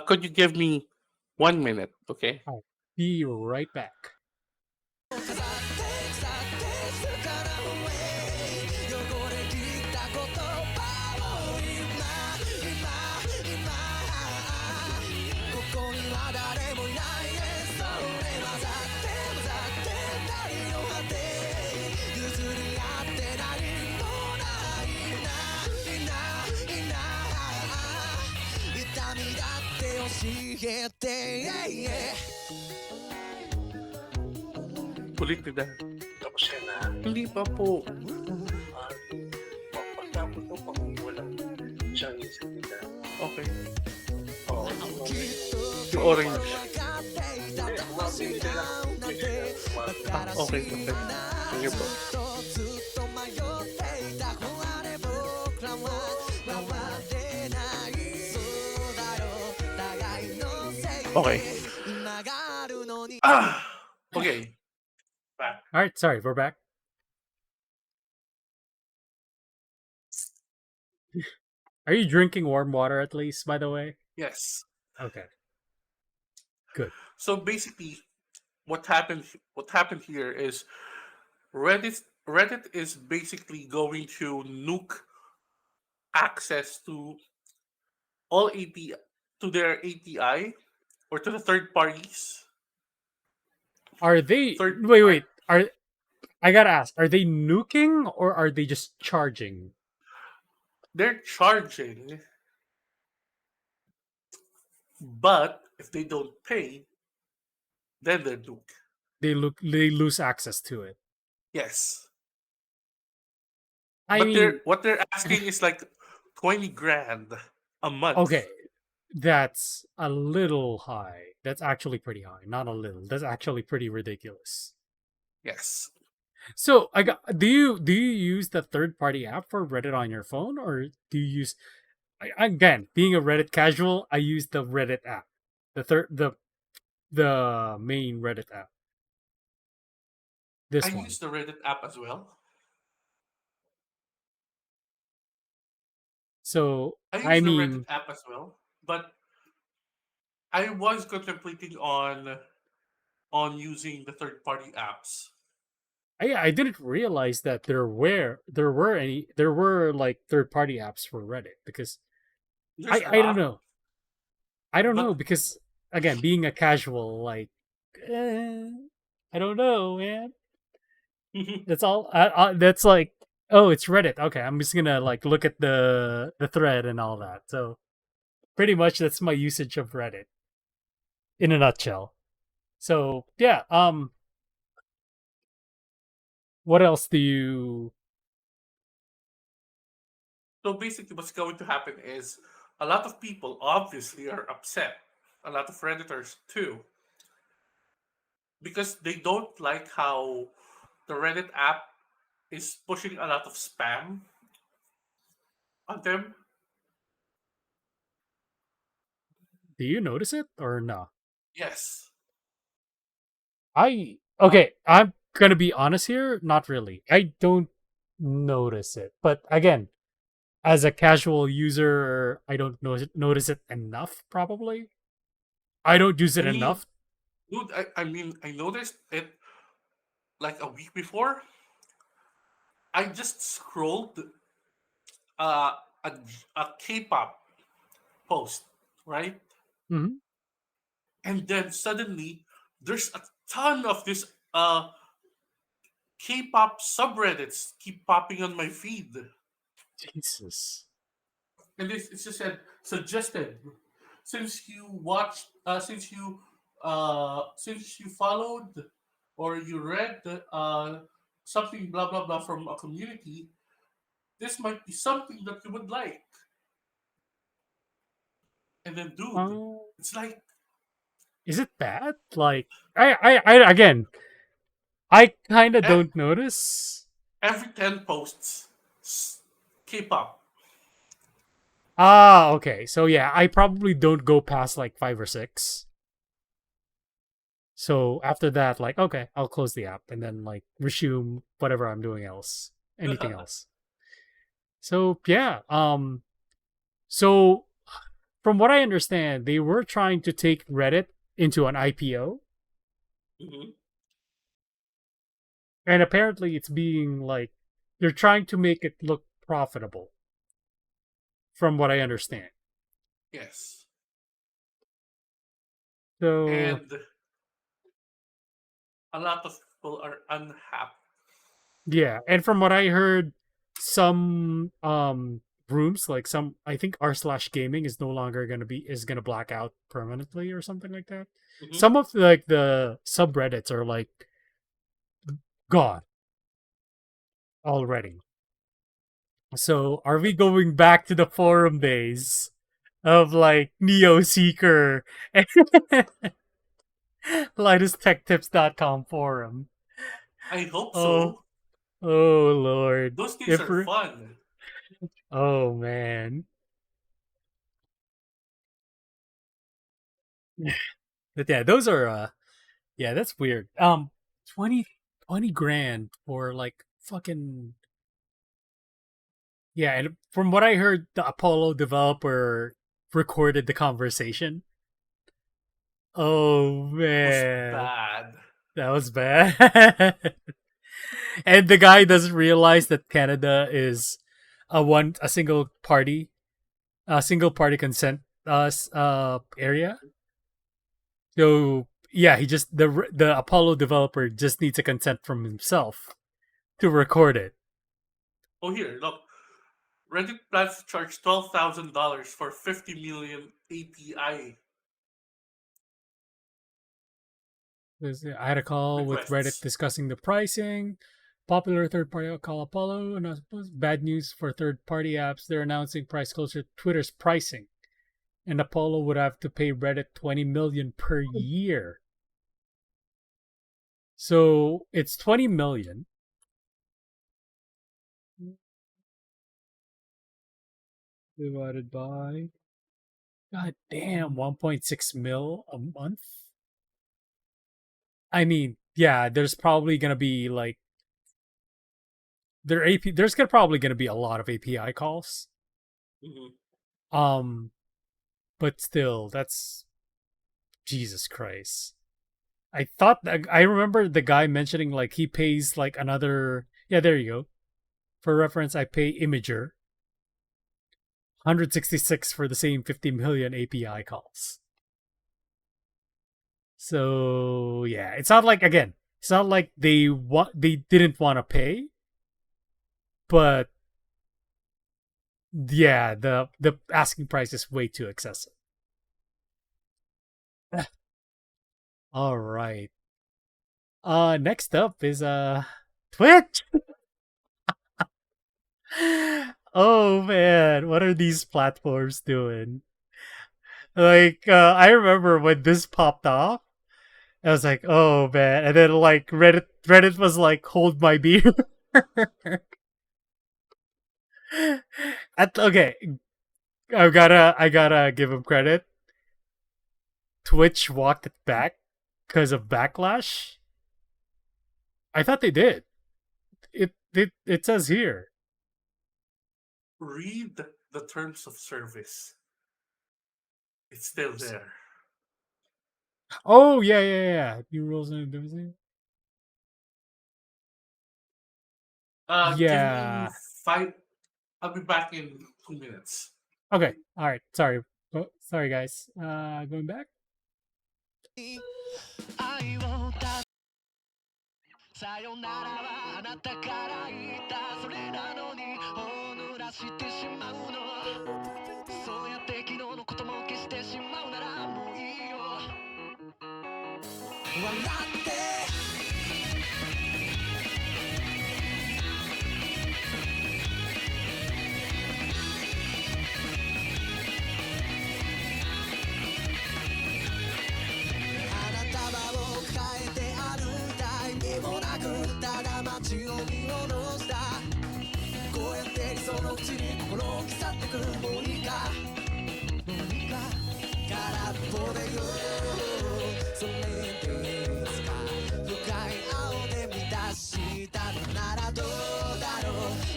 Speaker 2: could you give me 1 minute, okay?
Speaker 3: I'll be right back.
Speaker 1: 汚れ切った言葉をここには誰もいないねそれ混ざって何の果て譲り合って何もない痛みだって教えて
Speaker 2: Ulit na.
Speaker 4: Tapos yan na.
Speaker 2: Hindi pa po.
Speaker 4: Pagtapos mo, pag walang siyang isip nila.
Speaker 2: Okay.
Speaker 4: Oo.
Speaker 2: Yung orange.
Speaker 4: Mabili ka lang.
Speaker 2: Okay, okay. Sige po.
Speaker 1: ずっと迷っていた壊れ僕らは回れないそうだろう互いのせい
Speaker 2: Okay.
Speaker 1: で今があるのに
Speaker 2: Ah! Okay. Back.
Speaker 3: All right, sorry, we're back. Are you drinking warm water at least, by the way?
Speaker 2: Yes.
Speaker 3: Okay, good.
Speaker 2: So basically, what happened here is Reddit is basically going to nuke access to all API to their API or to the third parties.
Speaker 3: Are they?
Speaker 2: Third
Speaker 3: Wait. I gotta ask? Are they nuking or are they just charging?
Speaker 2: They're charging, but if they don't pay, then they're nuke.
Speaker 3: They lose access to it.
Speaker 2: Yes.
Speaker 3: I
Speaker 2: But
Speaker 3: mean,
Speaker 2: what they're asking is like 20 grand a month.
Speaker 3: okay, that's a little high. That's actually pretty high. Not a little. That's actually pretty ridiculous.
Speaker 2: Yes.
Speaker 3: So do you use the third party app for Reddit on your phone or do you use again being a Reddit casual? I use the Reddit app, the main Reddit app. This
Speaker 2: I
Speaker 3: one.
Speaker 2: use the Reddit app as well.
Speaker 3: So
Speaker 2: I use
Speaker 3: I
Speaker 2: the
Speaker 3: mean,
Speaker 2: Reddit app as well, but I was contemplating on using the third party apps.
Speaker 3: I didn't realize that there were like third party apps for Reddit because
Speaker 2: There's a
Speaker 3: I don't
Speaker 2: lot,
Speaker 3: know. I don't know
Speaker 2: but
Speaker 3: because again, being a casual, like, eh, I don't know, man. That's all. That's like, oh, it's Reddit. Okay, I'm just gonna like look at the thread and all that. So pretty much that's my usage of Reddit in a nutshell. So yeah, what else do you?
Speaker 2: so basically what's going to happen is a lot of people obviously are upset. A lot of Redditors too, because they don't like how the Reddit app is pushing a lot of spam on them.
Speaker 3: Do you notice it or no?
Speaker 2: Yes.
Speaker 3: I'm gonna be honest here. Not really. I don't notice it, but again, as a casual user, I don't notice it enough. Probably, I don't use
Speaker 2: I
Speaker 3: it
Speaker 2: mean,
Speaker 3: enough.
Speaker 2: dude, I noticed it like a week before. I just scrolled uh, a, a K-pop post, right?
Speaker 3: Hmm.
Speaker 2: And then suddenly there's a ton of this K-pop subreddits keep popping on my feed.
Speaker 3: Jesus.
Speaker 2: And it just said suggested, since you followed or you read something blah blah blah from a community, this might be something that you would like. And then, dude,
Speaker 3: Oh,
Speaker 2: it's like
Speaker 3: is it bad? Like, I again, I kind of
Speaker 2: e-
Speaker 3: don't notice.
Speaker 2: every 10 posts, s- K-pop.
Speaker 3: Ah, okay. So yeah, I probably don't go past like 5 or 6. So after that, like, okay, I'll close the app and then like resume whatever I'm doing else, anything else. So yeah, so from what I understand, they were trying to take Reddit into an IPO,
Speaker 2: Mhm.
Speaker 3: and apparently it's being like they're trying to make it look profitable. From what I understand,
Speaker 2: Yes.
Speaker 3: so
Speaker 2: And a lot of people are unhappy.
Speaker 3: yeah, and from what I heard, some rooms like some I think r slash gaming is no longer gonna black out permanently or something like that.
Speaker 2: Mhm.
Speaker 3: Some of like the subreddits are like gone already. So are we going back to the forum days of like Neo Seeker and LinusTechTips.com forum?
Speaker 2: I hope
Speaker 3: Oh,
Speaker 2: so.
Speaker 3: oh Lord.
Speaker 2: Those days
Speaker 3: If
Speaker 2: are fun.
Speaker 3: oh man. But yeah, those are yeah, that's weird. 20 20 grand for like fucking yeah, and from what I heard the Apollo developer recorded the conversation. Oh
Speaker 2: Was
Speaker 3: man.
Speaker 2: bad.
Speaker 3: That was bad. And the guy doesn't realize that Canada is a single party consent area. So yeah, he just the Apollo developer just needs a consent from himself to record it.
Speaker 2: Oh, here, look. Reddit plans to charge $12,000 for 50 million API
Speaker 3: I had a call with Reddit
Speaker 2: requests.
Speaker 3: discussing the pricing. Popular third party call Apollo, and bad news for third party apps. They're announcing price closer to Twitter's pricing, and Apollo would have to pay Reddit 20 million per year. So it's 20 million divided by god damn 1.6 mil a month. I mean, yeah, there's probably gonna be like there's gonna probably gonna be a lot of API calls.
Speaker 2: Mhm.
Speaker 3: Um, but still, that's Jesus Christ. I remember the guy mentioning like he pays like another yeah, there you go. For reference, I pay Imager 166 for the same 50 million API calls. So yeah, it's not like they didn't want to pay, but yeah, the asking price is way too excessive. All right. Next up is Twitch. Oh man, what are these platforms doing? Like, I remember when this popped off, I was like, oh man, and then like Reddit was like, hold my beer. Okay, I gotta give him credit. Twitch walked it back because of backlash. I thought they did. It says here.
Speaker 2: Read the terms of service. It's still there.
Speaker 3: Oh yeah. New rules and everything.
Speaker 2: Give me
Speaker 3: Yeah.
Speaker 2: 5. I'll be back in 2 minutes.
Speaker 3: Okay. All right. Sorry. Oh, sorry, guys. Going back.
Speaker 1: 愛を歌うさよならはあなたから言ったそれなのにほぬらしてしまうのそうやって昨日のことも消してしまうならもういいよ笑って花束を変えて歩いた意味もなくただ街を見下ろしたこうやって理想のうちに心を刻ってくもういいか空っぽでよそれでいつか深い青で満たしたのならどうだろう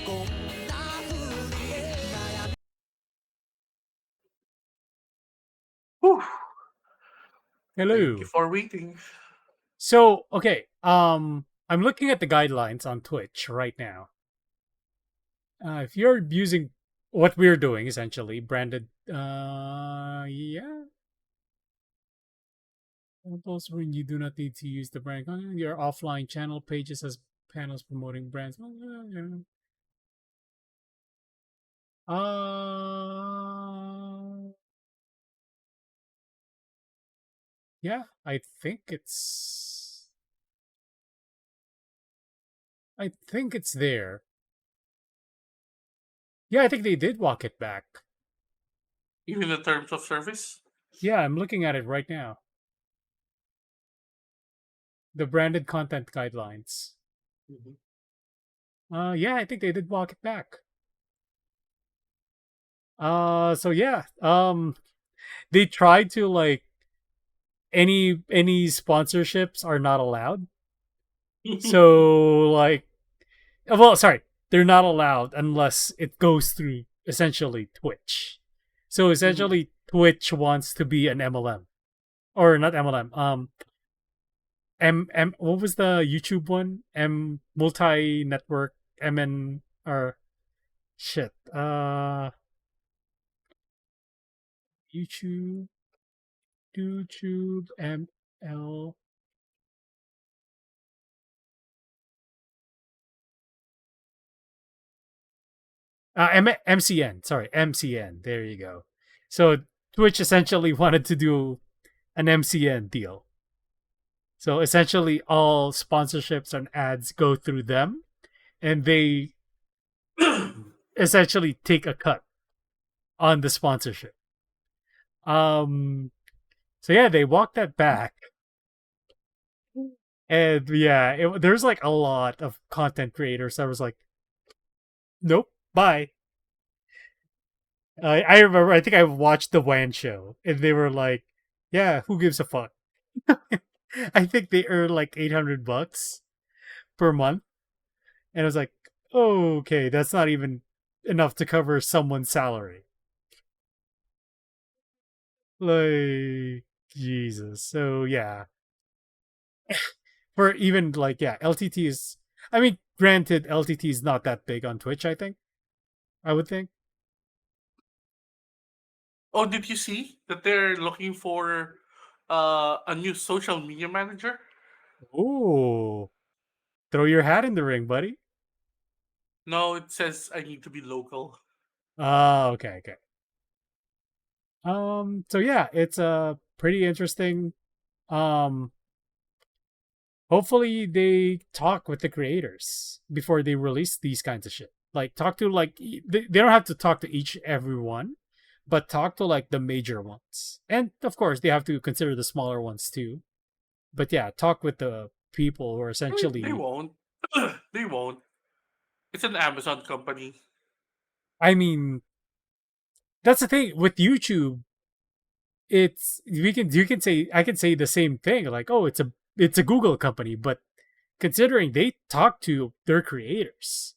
Speaker 1: こんな風に悩み
Speaker 2: Whew.
Speaker 3: Hello.
Speaker 2: Thank you for waiting.
Speaker 3: So, okay, I'm looking at the guidelines on Twitch right now. If you're using what we're doing, essentially, branded, yeah. Also, when you do not need to use the brand, your offline channel pages as panels promoting brands. Yeah, I think it's there. Yeah, I think they did walk it back.
Speaker 2: Even the terms of service.
Speaker 3: Yeah, I'm looking at it right now. The branded content guidelines. Yeah, I think they did walk it back. So yeah, they tried to like any sponsorships are not allowed. So like, well, sorry, they're not allowed unless it goes through essentially Twitch. So essentially, Twitch wants to be an MLM, or not MLM. What was the YouTube one? Multi network MN or shit. YouTube ML. MCN, sorry, MCN. There you go. So Twitch essentially wanted to do an MCN deal. So essentially, all sponsorships and ads go through them, and they essentially take a cut on the sponsorship. So yeah, they walked that back, and yeah, there's like a lot of content creators that was like, nope, bye. I remember, I think I watched the WAN show, and they were like, yeah, who gives a fuck? I think they earn like $800 per month, and I was like, oh, okay, that's not even enough to cover someone's salary. Like, Jesus. So yeah, for even like, yeah, LTT is, I mean, granted, LTT is not that big on Twitch, I would think.
Speaker 2: Oh, did you see that they're looking for a new social media manager?
Speaker 3: Ooh, throw your hat in the ring, buddy.
Speaker 2: No, it says I need to be local.
Speaker 3: Oh, okay. So yeah, it's pretty interesting. Hopefully they talk with the creators before they release these kinds of shit. Like talk to like they don't have to talk to everyone, but talk to like the major ones. And of course, they have to consider the smaller ones too. But yeah, talk with the people who are
Speaker 2: They
Speaker 3: essentially.
Speaker 2: won't. They won't. It's an Amazon company.
Speaker 3: I mean, that's the thing with YouTube. It's we can you can say I can say the same thing like, oh, it's a Google company, but considering they talk to their creators.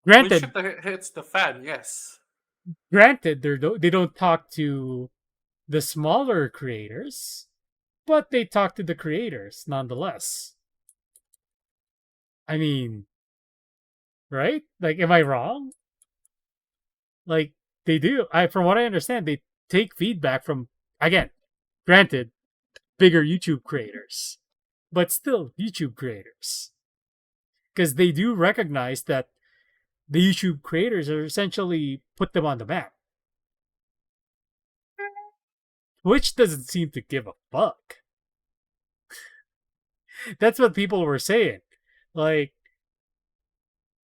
Speaker 2: When
Speaker 3: Granted,
Speaker 2: shit hits the fan, yes.
Speaker 3: they don't talk to the smaller creators, but they talk to the creators nonetheless. I mean, right? Like, am I wrong? Like, they do. From what I understand, they take feedback from, again, granted, bigger YouTube creators, but still YouTube creators. Because they do recognize that the YouTube creators are essentially put them on the map. Twitch doesn't seem to give a fuck. That's what people were saying. Like,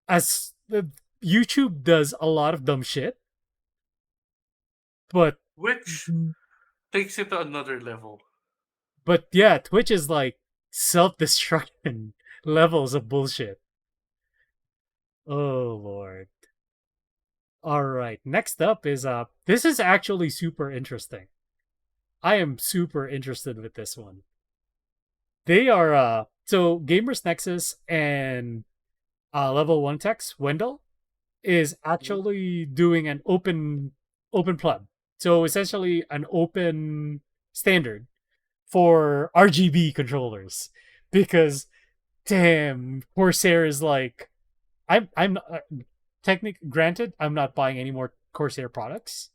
Speaker 3: as YouTube does a lot of dumb shit, but
Speaker 2: Which takes it to another level.
Speaker 3: yeah, Twitch is like self-destruction levels of bullshit. Oh lord. All right, next up is this is actually super interesting. I am super interested with this one. They are so Gamers Nexus and Level 1 Tech's Wendell is actually doing an open plug. So essentially an open standard for RGB controllers because damn, Corsair is like I'm granted I'm not buying any more Corsair products.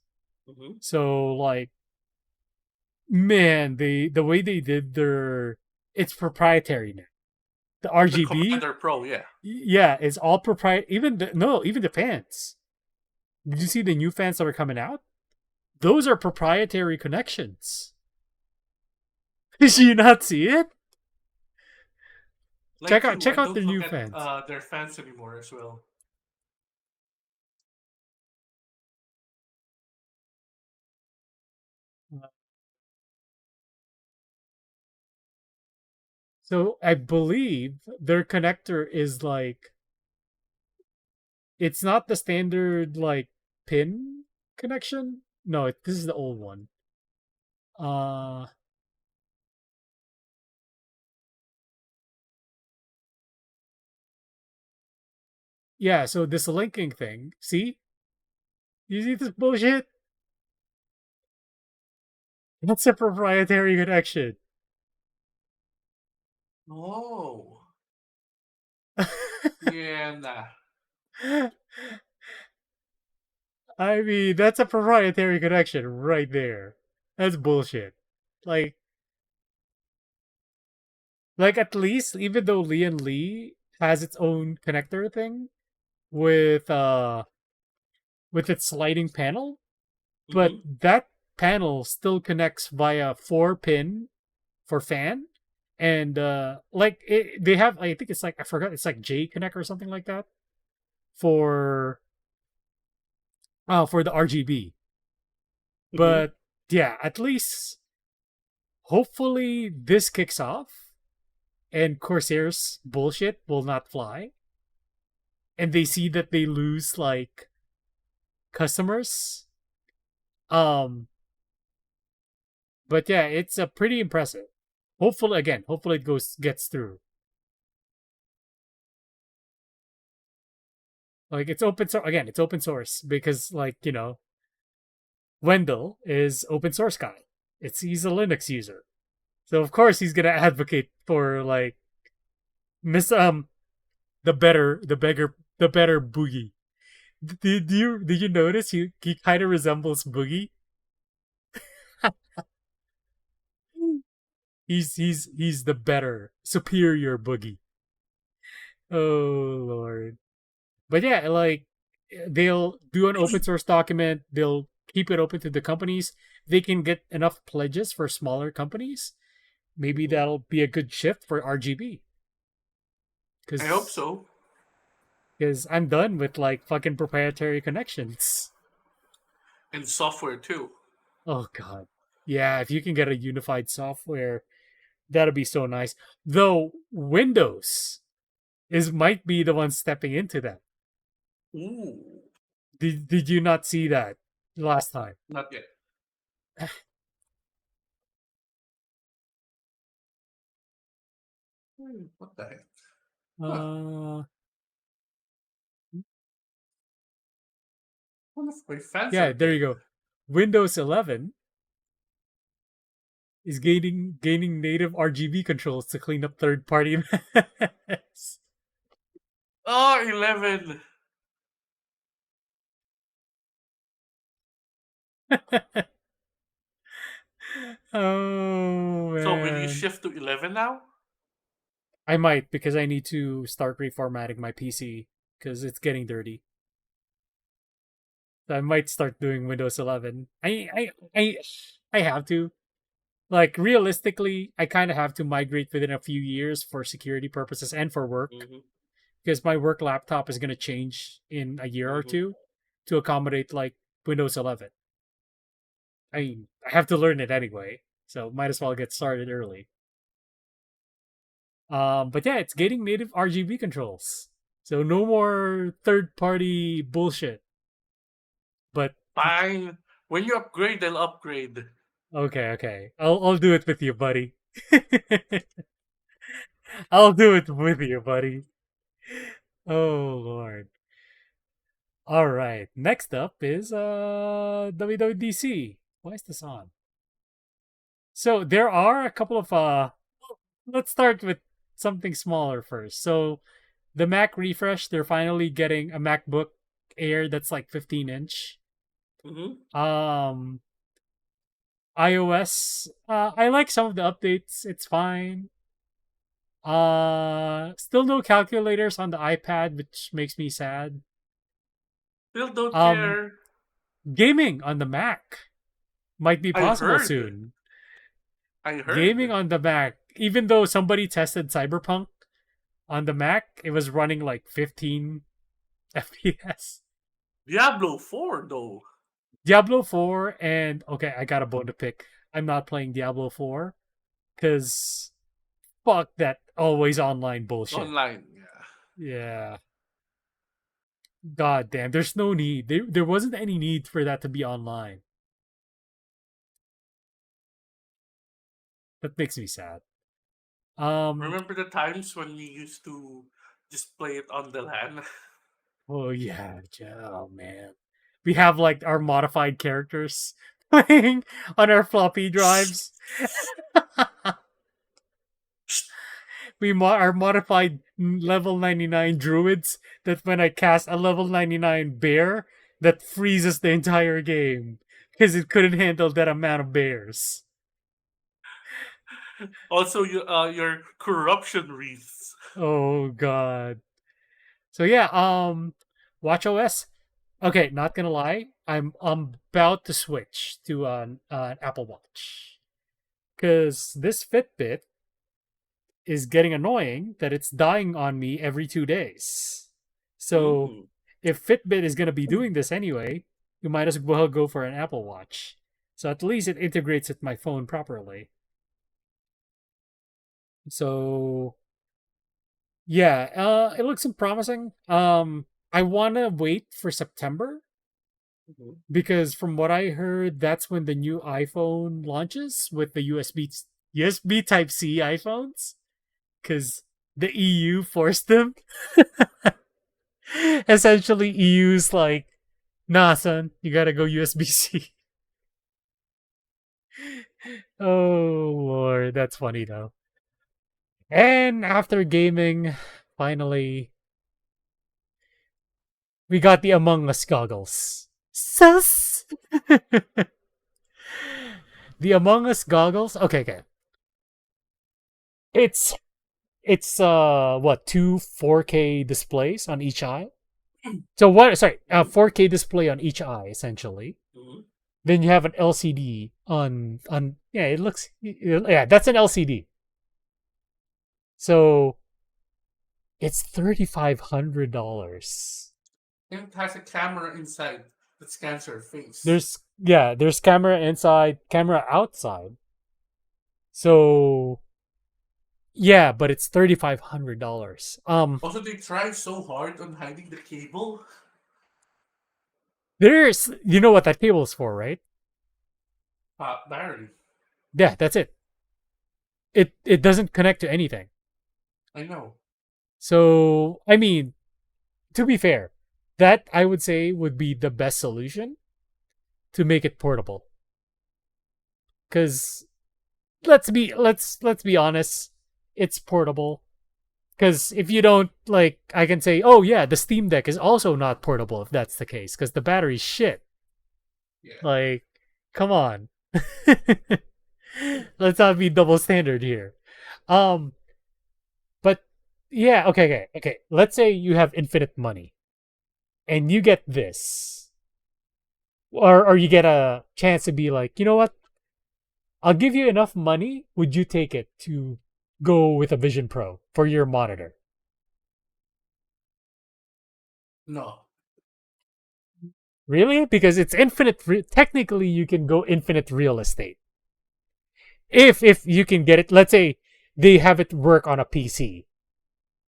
Speaker 2: Mm-hmm.
Speaker 3: So like man, the way they did their it's proprietary now. The
Speaker 2: The
Speaker 3: RGB
Speaker 2: Commander Pro, yeah.
Speaker 3: yeah, it's all proprietary. Even the fans. Did you see the new fans that are coming out? Those are proprietary connections. Did you not see it?
Speaker 2: Like
Speaker 3: Check
Speaker 2: you,
Speaker 3: check
Speaker 2: I
Speaker 3: out the
Speaker 2: don't
Speaker 3: new
Speaker 2: look
Speaker 3: fans.
Speaker 2: at their fans anymore as well.
Speaker 3: So I believe their connector is like it's not the standard like pin connection. No, this is the old one. Uh yeah, so this linking thing. See? You see this bullshit? That's a proprietary connection.
Speaker 2: Oh. Yeah, nah.
Speaker 3: I mean, that's a proprietary connection right there. That's bullshit. Like, at least, even though Lee has its own connector thing with its sliding panel, but
Speaker 2: Mm-hmm.
Speaker 3: that panel still connects via 4-pin for fan, and they have I think it's like I forgot it's like J connect or something like that for the RGB.
Speaker 2: Mm-hmm.
Speaker 3: But yeah, at least hopefully this kicks off and Corsair's bullshit will not fly. And they see that they lose like customers. But yeah, it's a pretty impressive. Hopefully it gets through. Like it's open source again, it's open source because like, Wendell is open source guy. He's a Linux user. So of course he's gonna advocate for like the better Boogie. Did you notice he kind of resembles Boogie? He's the better superior Boogie. Oh lord. But yeah, like they'll do an open source document. They'll keep it open to the companies. They can get enough pledges for smaller companies. Maybe that'll be a good shift for RGB.
Speaker 2: I hope so.
Speaker 3: because I'm done with like fucking proprietary connections.
Speaker 2: And software too.
Speaker 3: Oh god. Yeah, if you can get a unified software, that'd be so nice. Though Windows is might be the one stepping into that.
Speaker 2: Ooh,
Speaker 3: Did you not see that last time?
Speaker 2: not yet. What the heck?
Speaker 3: Uh
Speaker 2: One of my fans
Speaker 3: yeah,
Speaker 2: are
Speaker 3: there you
Speaker 2: dead.
Speaker 3: go. Windows 11 is gaining native RGB controls to clean up third-party mess.
Speaker 2: Oh, 11.
Speaker 3: Oh
Speaker 2: So will you
Speaker 3: man.
Speaker 2: shift to 11 now?
Speaker 3: I might because I need to start reformatting my PC because it's getting dirty. So I might start doing Windows 11. I have to. Like realistically, I kind of have to migrate within a few years for security purposes and for work
Speaker 2: Mm-hmm.
Speaker 3: because my work laptop is going to change in a year or
Speaker 2: Mm-hmm.
Speaker 3: two to accommodate like Windows 11. I mean, I have to learn it anyway, so might as well get started early. But yeah, it's getting native RGB controls, so no more third-party bullshit. But
Speaker 2: Fine. When you upgrade, I'll upgrade.
Speaker 3: okay, I'll do it with you, buddy. I'll do it with you, buddy. Oh lord. All right. Next up is WWDC. Why is this on? So there are a couple of let's start with something smaller first. So the Mac refresh, they're finally getting a MacBook Air that's like 15-inch.
Speaker 2: Mm-hmm.
Speaker 3: iOS, I like some of the updates. It's fine. Still no calculators on the iPad, which makes me sad.
Speaker 2: Still don't
Speaker 3: Um,
Speaker 2: care.
Speaker 3: gaming on the Mac might be
Speaker 2: I
Speaker 3: possible
Speaker 2: heard.
Speaker 3: soon.
Speaker 2: I
Speaker 3: Gaming
Speaker 2: heard.
Speaker 3: on the Mac, even though somebody tested Cyberpunk on the Mac, it was running like 15 FPS.
Speaker 2: Diablo 4 though.
Speaker 3: Diablo 4 and okay, I got a bone to pick. I'm not playing Diablo 4 cuz fuck that always online bullshit.
Speaker 2: Online. Yeah.
Speaker 3: Yeah. God damn, there's no need. There wasn't any need for that to be online. That makes me sad. Um
Speaker 2: Remember the times when we used to just play it on the LAN?
Speaker 3: oh yeah, oh man. We have like our modified characters playing on our floppy drives. Our modified level 99 druids that when I cast a level 99 bear that freezes the entire game because it couldn't handle that amount of bears.
Speaker 2: Also, your corruption wreaths.
Speaker 3: Oh god. So yeah, watch OS. Okay, not gonna lie, I'm about to switch to an Apple Watch because this Fitbit is getting annoying that it's dying on me every 2 days. So
Speaker 2: Mm.
Speaker 3: if Fitbit is going to be doing this anyway, you might as well go for an Apple Watch. So at least it integrates with my phone properly. So yeah, it looks promising. I want to wait for September
Speaker 2: Mhm.
Speaker 3: because from what I heard, that's when the new iPhone launches with the USB Type C iPhones. Because the EU forced them. Essentially, EU's like, nah, son, you gotta go USB C. Oh, Lord, that's funny though. And after gaming, finally, we got the Among Us goggles. Sus! The Among Us goggles. Okay. It's what, two 4K displays on each eye? So what? Sorry, 4K display on each eye, essentially.
Speaker 2: Mhm.
Speaker 3: Then you have an LCD on. Yeah, it looks. Yeah, that's an LCD. So It's $3,500.
Speaker 2: And it has a camera inside that scans your face.
Speaker 3: There's camera inside, camera outside. So yeah, but it's $3,500.
Speaker 2: Also, they try so hard on hiding the cable.
Speaker 3: There's you know what that cable's for, right?
Speaker 2: Battery.
Speaker 3: Yeah, that's it. It doesn't connect to anything.
Speaker 2: I know.
Speaker 3: So I mean, to be fair, that I would say would be the best solution to make it portable. Cause let's be honest, it's portable. Because if you don't like, I can say, oh yeah, the Steam Deck is also not portable if that's the case, because the battery's shit.
Speaker 2: Yeah.
Speaker 3: Like, come on, let's not be double standard here. But yeah, okay. Let's say you have infinite money, and you get this, or you get a chance to be like, you know what? I'll give you enough money. Would you take it to go with a Vision Pro for your monitor?
Speaker 2: No.
Speaker 3: Really? Because it's infinite. Technically, you can go infinite real estate. If you can get it, let's say they have it work on a PC.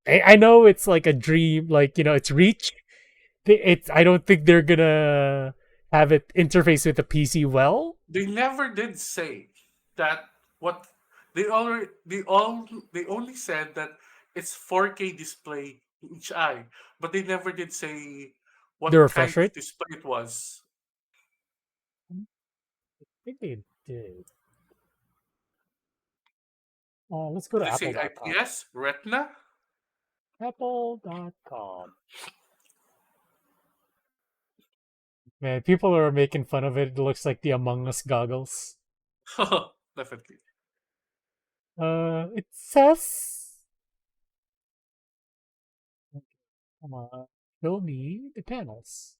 Speaker 3: I know it's like a dream, like it's reach. It's I don't think they're gonna have it interface with the PC well.
Speaker 2: They never did say that what they only said that it's 4K display to each eye, but they never did say
Speaker 3: The
Speaker 2: what kind
Speaker 3: refresh
Speaker 2: of
Speaker 3: rate.
Speaker 2: display it was.
Speaker 3: I think they did. Let's go
Speaker 2: Did
Speaker 3: to
Speaker 2: they say
Speaker 3: apple.com.
Speaker 2: IPS, Retina?
Speaker 3: Apple.com. Man, people are making fun of it. It looks like the Among Us goggles.
Speaker 2: Definitely.
Speaker 3: It says, come on, show me the panels.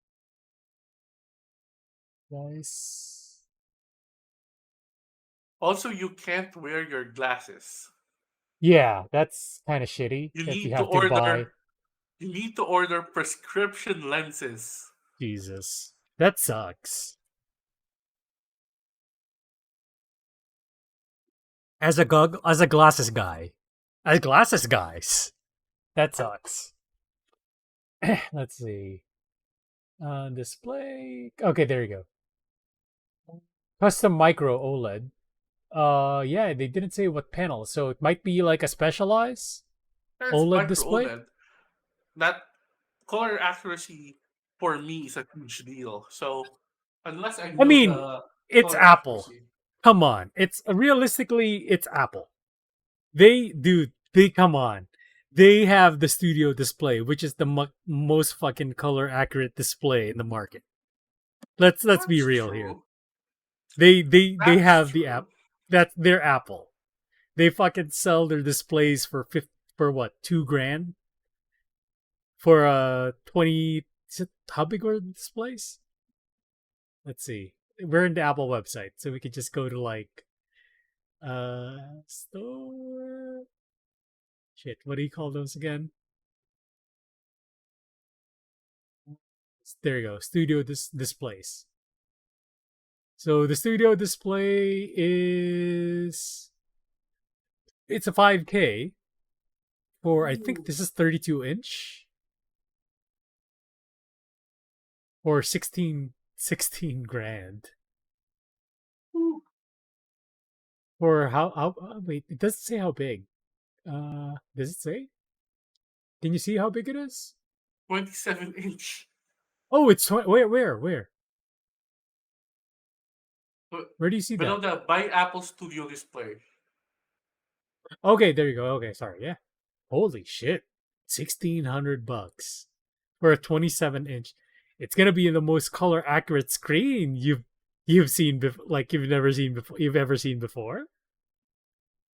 Speaker 3: Guys.
Speaker 2: Also, you can't wear your glasses.
Speaker 3: Yeah, that's kind of shitty
Speaker 2: You
Speaker 3: that you
Speaker 2: need to
Speaker 3: have to buy.
Speaker 2: order. You need to order prescription lenses.
Speaker 3: Jesus, that sucks. As a glasses guy, as glasses guys, that sucks. Let's see. Display. Okay, there you go. Custom micro OLED. Yeah, they didn't say what panel, so it might be like a specialized
Speaker 2: That's
Speaker 3: OLED
Speaker 2: micro
Speaker 3: display.
Speaker 2: OLED. That color accuracy for me is a huge deal. So unless I
Speaker 3: I
Speaker 2: know
Speaker 3: mean,
Speaker 2: the
Speaker 3: it's
Speaker 2: color
Speaker 3: Apple.
Speaker 2: accuracy,
Speaker 3: Come on, it's realistically, it's Apple. They come on. They have the studio display, which is the most fucking color accurate display in the market. Let's be
Speaker 2: that's
Speaker 3: real here.
Speaker 2: true.
Speaker 3: They
Speaker 2: That's
Speaker 3: have the
Speaker 2: true.
Speaker 3: app. That's their Apple. They fucking sell their displays for for what, $2,000 for a 20. Is it, how big are the displays? Let's see. We're in the Apple website, so we could just go to like store. Shit, what do you call those again? There you go. Studio displays. So the studio display is it's a 5K for I think this is 32-inch or 16 grand.
Speaker 2: Ooh,
Speaker 3: Or how wait, it doesn't say how big. Does it say? Can you see how big it is?
Speaker 2: 27-inch.
Speaker 3: Oh, it's where? Where do you see
Speaker 2: Below
Speaker 3: that?
Speaker 2: the Buy Apple Studio display.
Speaker 3: Okay, there you go. Okay, sorry. Yeah. Holy shit. $1,600 for a 27-inch. It's gonna be the most color accurate screen you've seen like you've never seen before. You've ever seen before.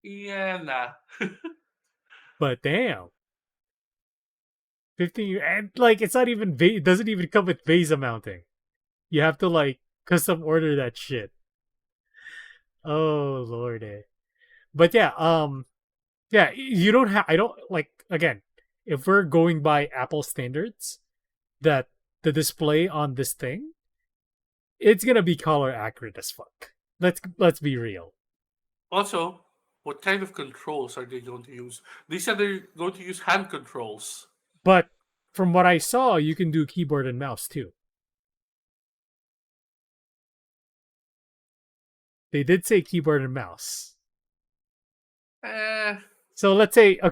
Speaker 2: Yeah, nah.
Speaker 3: But damn, 15 and like it's not even it doesn't even come with VESA mounting. You have to like custom order that shit. Oh lord. But yeah, yeah, you don't have. I don't like again. if we're going by Apple standards, that the display on this thing, it's gonna be color accurate as fuck. Let's be real.
Speaker 2: Also, what kind of controls are they going to use? They said they're going to use hand controls.
Speaker 3: But from what I saw, you can do keyboard and mouse too. They did say keyboard and mouse.
Speaker 2: Eh,
Speaker 3: So let's say, I'm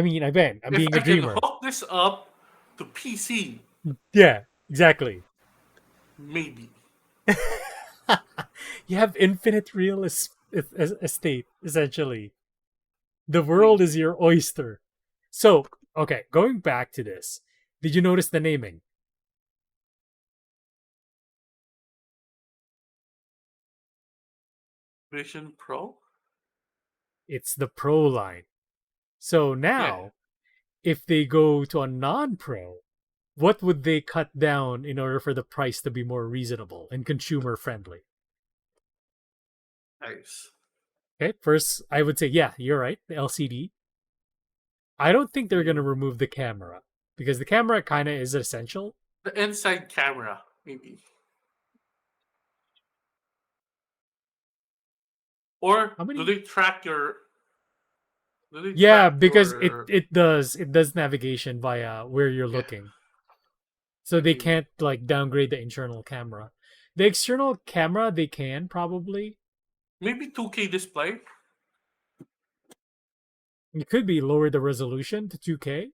Speaker 3: being a
Speaker 2: if I can
Speaker 3: dreamer.
Speaker 2: hook this up to PC,
Speaker 3: Yeah, exactly.
Speaker 2: maybe.
Speaker 3: You have infinite real estate, essentially. The world is your oyster. So, okay, going back to this. Did you notice the naming?
Speaker 2: Vision Pro?
Speaker 3: It's the Pro line. So now, if they go to a non-Pro, what would they cut down in order for the price to be more reasonable and consumer friendly?
Speaker 2: Nice.
Speaker 3: Okay, first, I would say, yeah, you're right, the LCD. I don't think they're going to remove the camera because the camera kind of is essential.
Speaker 2: The inside camera, maybe. Or
Speaker 3: How many-
Speaker 2: do they track your? Do they
Speaker 3: Yeah,
Speaker 2: track
Speaker 3: because
Speaker 2: your-
Speaker 3: it does navigation via where you're
Speaker 2: Yeah.
Speaker 3: looking. So they
Speaker 2: Mhm.
Speaker 3: can't like downgrade the internal camera. The external camera they can probably.
Speaker 2: maybe 2K display.
Speaker 3: It could be lower the resolution to 2K.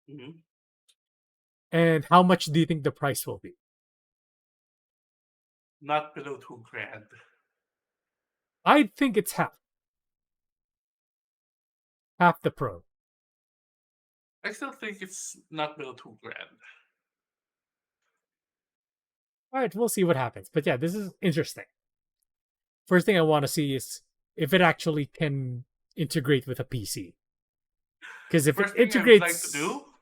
Speaker 2: Mm-hmm.
Speaker 3: And how much do you think the price will be?
Speaker 2: Not below $2,000.
Speaker 3: I think it's half. Half the Pro.
Speaker 2: I still think it's not below $2,000.
Speaker 3: All right, we'll see what happens. But yeah, this is interesting. First thing I want to see is if it actually can integrate with a PC. Because if
Speaker 2: First
Speaker 3: it
Speaker 2: thing
Speaker 3: integrates,
Speaker 2: I would like to do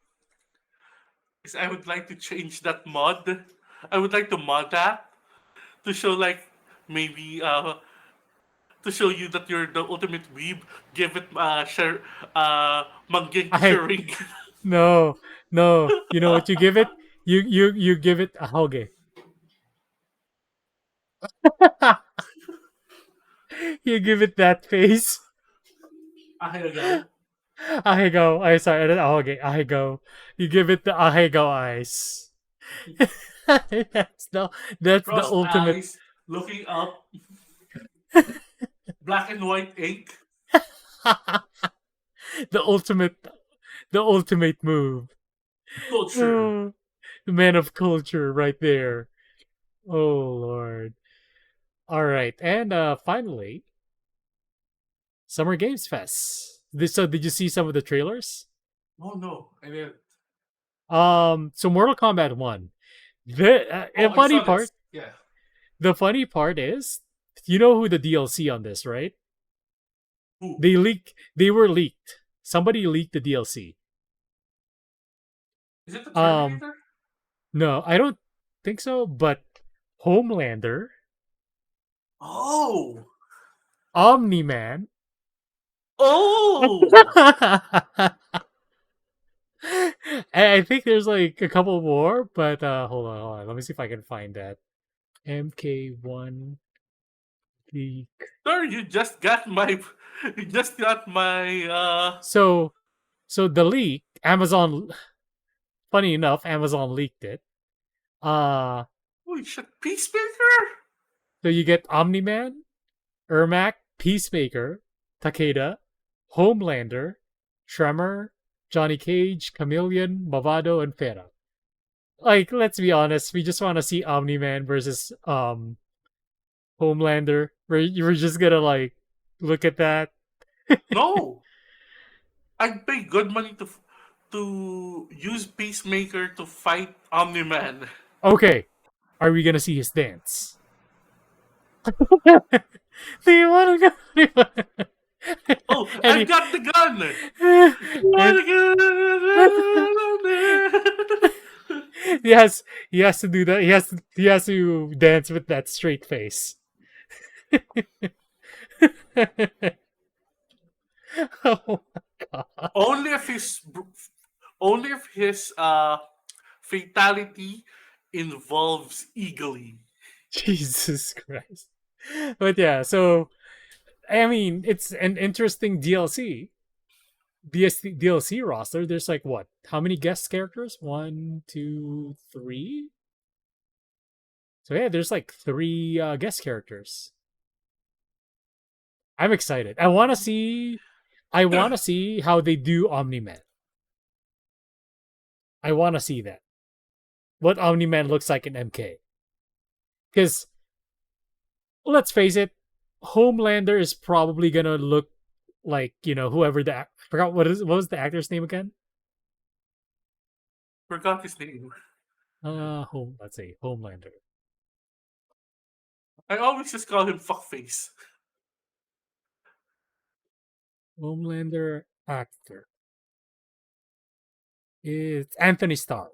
Speaker 2: is I would like to change that mod. I would like to mod that to show like maybe to show you that you're the ultimate weeb. Give it share mangging
Speaker 3: I-
Speaker 2: sharing.
Speaker 3: no, you know what you give it? You give it a hoge. You give it that face.
Speaker 2: Ahega.
Speaker 3: Ahego. I sorry, not ahoge. Ahego. You give it the ahego eyes. that's the
Speaker 2: Crossed
Speaker 3: ultimate.
Speaker 2: eyes, looking up. Black and white ink.
Speaker 3: the ultimate move.
Speaker 2: Culture.
Speaker 3: Oh, the man of culture right there. Oh Lord. All right, and finally, Summer Games Fest. So did you see some of the trailers?
Speaker 2: Oh no, I didn't.
Speaker 3: So Mortal Kombat 1. The
Speaker 2: Oh, I
Speaker 3: funny
Speaker 2: saw
Speaker 3: part,
Speaker 2: this. Yeah.
Speaker 3: the funny part is, you know who the DLC on this, right?
Speaker 2: Who?
Speaker 3: They were leaked. Somebody leaked the DLC.
Speaker 2: Is it the Terminator?
Speaker 3: No, I don't think so, but Homelander,
Speaker 2: Oh.
Speaker 3: Omni-Man,
Speaker 2: Oh.
Speaker 3: and I think there's like a couple more, but hold on. Let me see if I can find that. MK1 leak.
Speaker 2: Sir, you just got my. You just got my.
Speaker 3: So the leak, Amazon. Funny enough, Amazon leaked it.
Speaker 2: Holy shit, Peacemaker.
Speaker 3: So you get Omni-Man, Ermac, Peacemaker, Takeda, Homelander, Tremor, Johnny Cage, Chameleon, Movado, and Fera. Like, let's be honest, we just want to see Omni-Man versus Homelander. We're just gonna like look at that.
Speaker 2: No. I'd pay good money to use Peacemaker to fight Omni-Man.
Speaker 3: Okay, are we gonna see his dance? Do you want to go?
Speaker 2: Oh,
Speaker 3: And
Speaker 2: I've
Speaker 3: he-
Speaker 2: got the gun.
Speaker 3: he has to do that. He has to dance with that straight face. Oh my god.
Speaker 2: Oh Only if his fatality involves eagling.
Speaker 3: Jesus Christ. But yeah, so I mean, it's an interesting DLC. DLC roster. There's like what? How many guest characters? One, two, three. So yeah, there's like three guest characters. I'm excited. I want to see. I want to see how they do Omni Man. I want to see that. What Omni Man looks like in MK. Because let's face it, Homelander is probably gonna look like whoever the forgot what was the actor's name again?
Speaker 2: Forgot his name.
Speaker 3: Let's say Homelander.
Speaker 2: I always just call him fuckface.
Speaker 3: Homelander actor. It's Anthony Starr.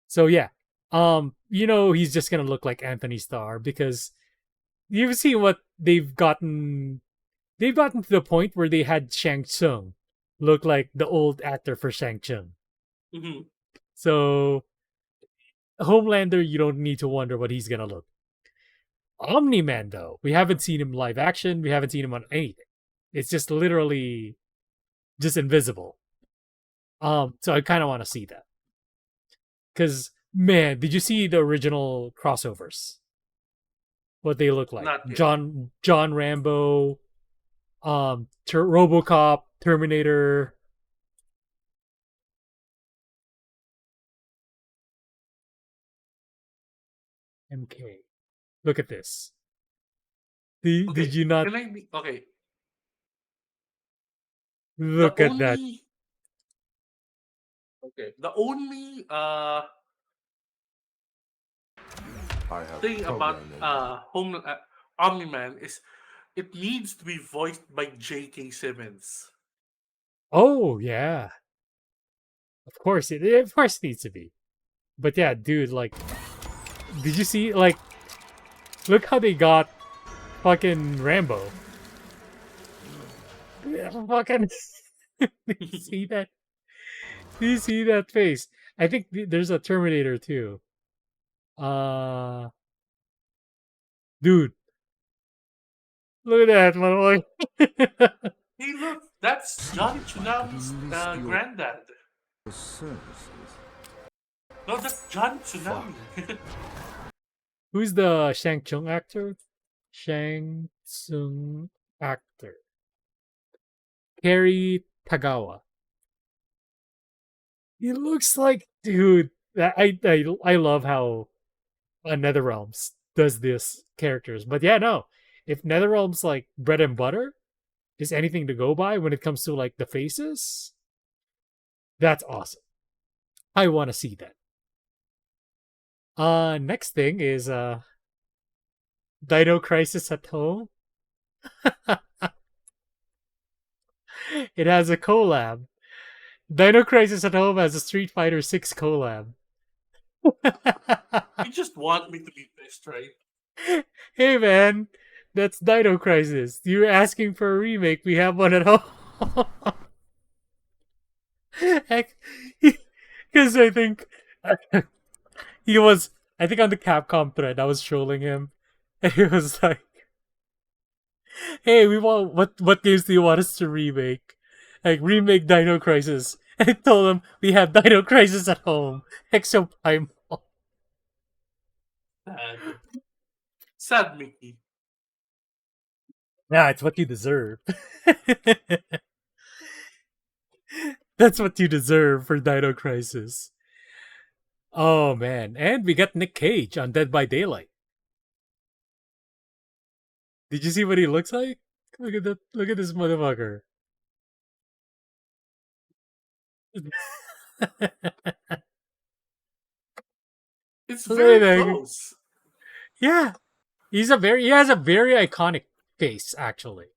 Speaker 3: So yeah, he's just gonna look like Anthony Starr because you've seen what they've gotten. They've gotten to the point where they had Shang Tsung look like the old actor for Shang Tsung.
Speaker 2: Mm-hmm.
Speaker 3: So Homelander, you don't need to wonder what he's gonna look. Omni Man, though, we haven't seen him live action. We haven't seen him on anything. It's just literally just invisible. So I kind of want to see that. Because, man, did you see the original crossovers? What they look like?
Speaker 2: Not yet.
Speaker 3: John Rambo, RoboCop, Terminator. MK. Look at this. Did you not
Speaker 2: Okay.
Speaker 3: look at that?
Speaker 2: Okay. The only
Speaker 1: I have
Speaker 2: thing about
Speaker 1: programmed
Speaker 2: Omni-Man is it needs to be voiced by J.K. Simmons.
Speaker 3: Oh yeah, of course it needs to be. But yeah, dude, like, did you see look how they got fucking Rambo? Yeah, fucking, do you see that? Do you see that face? I think there's a Terminator too. Dude, look at that, motherfucker.
Speaker 2: Hey, look, that's Johnny Tsunami's granddad. No, that's Johnny Tsunami.
Speaker 3: Who's the Shang Tsung actor? Shang Tsung actor. Kerry Tagawa. He looks like, dude. I love how NetherRealms does this characters, but yeah, no. If NetherRealms like bread and butter is anything to go by when it comes to like the faces, that's awesome. I want to see that. Next thing is Dino Crisis at Home. It has a collab. Dino Crisis at Home has a Street Fighter 6 collab.
Speaker 2: You just want me to be pissed, right?
Speaker 3: Hey man, that's Dino Crisis. You're asking for a remake. We have one at home. Because I think he was. I think on the Capcom thread, I was trolling him, and he was like, "Hey, we want what games do you want us to remake? Like remake Dino Crisis." And I told him we have Dino Crisis at home. Exo Primal.
Speaker 2: Sad. Sad Mickey.
Speaker 3: Yeah, it's what you deserve. That's what you deserve for Dino Crisis. Oh man, and we got Nick Cage on Dead by Daylight. Did you see what he looks like? Look at that! Look at this motherfucker.
Speaker 2: It's
Speaker 3: Look
Speaker 2: very
Speaker 3: at that.
Speaker 2: close.
Speaker 3: Yeah, he has a very iconic face actually.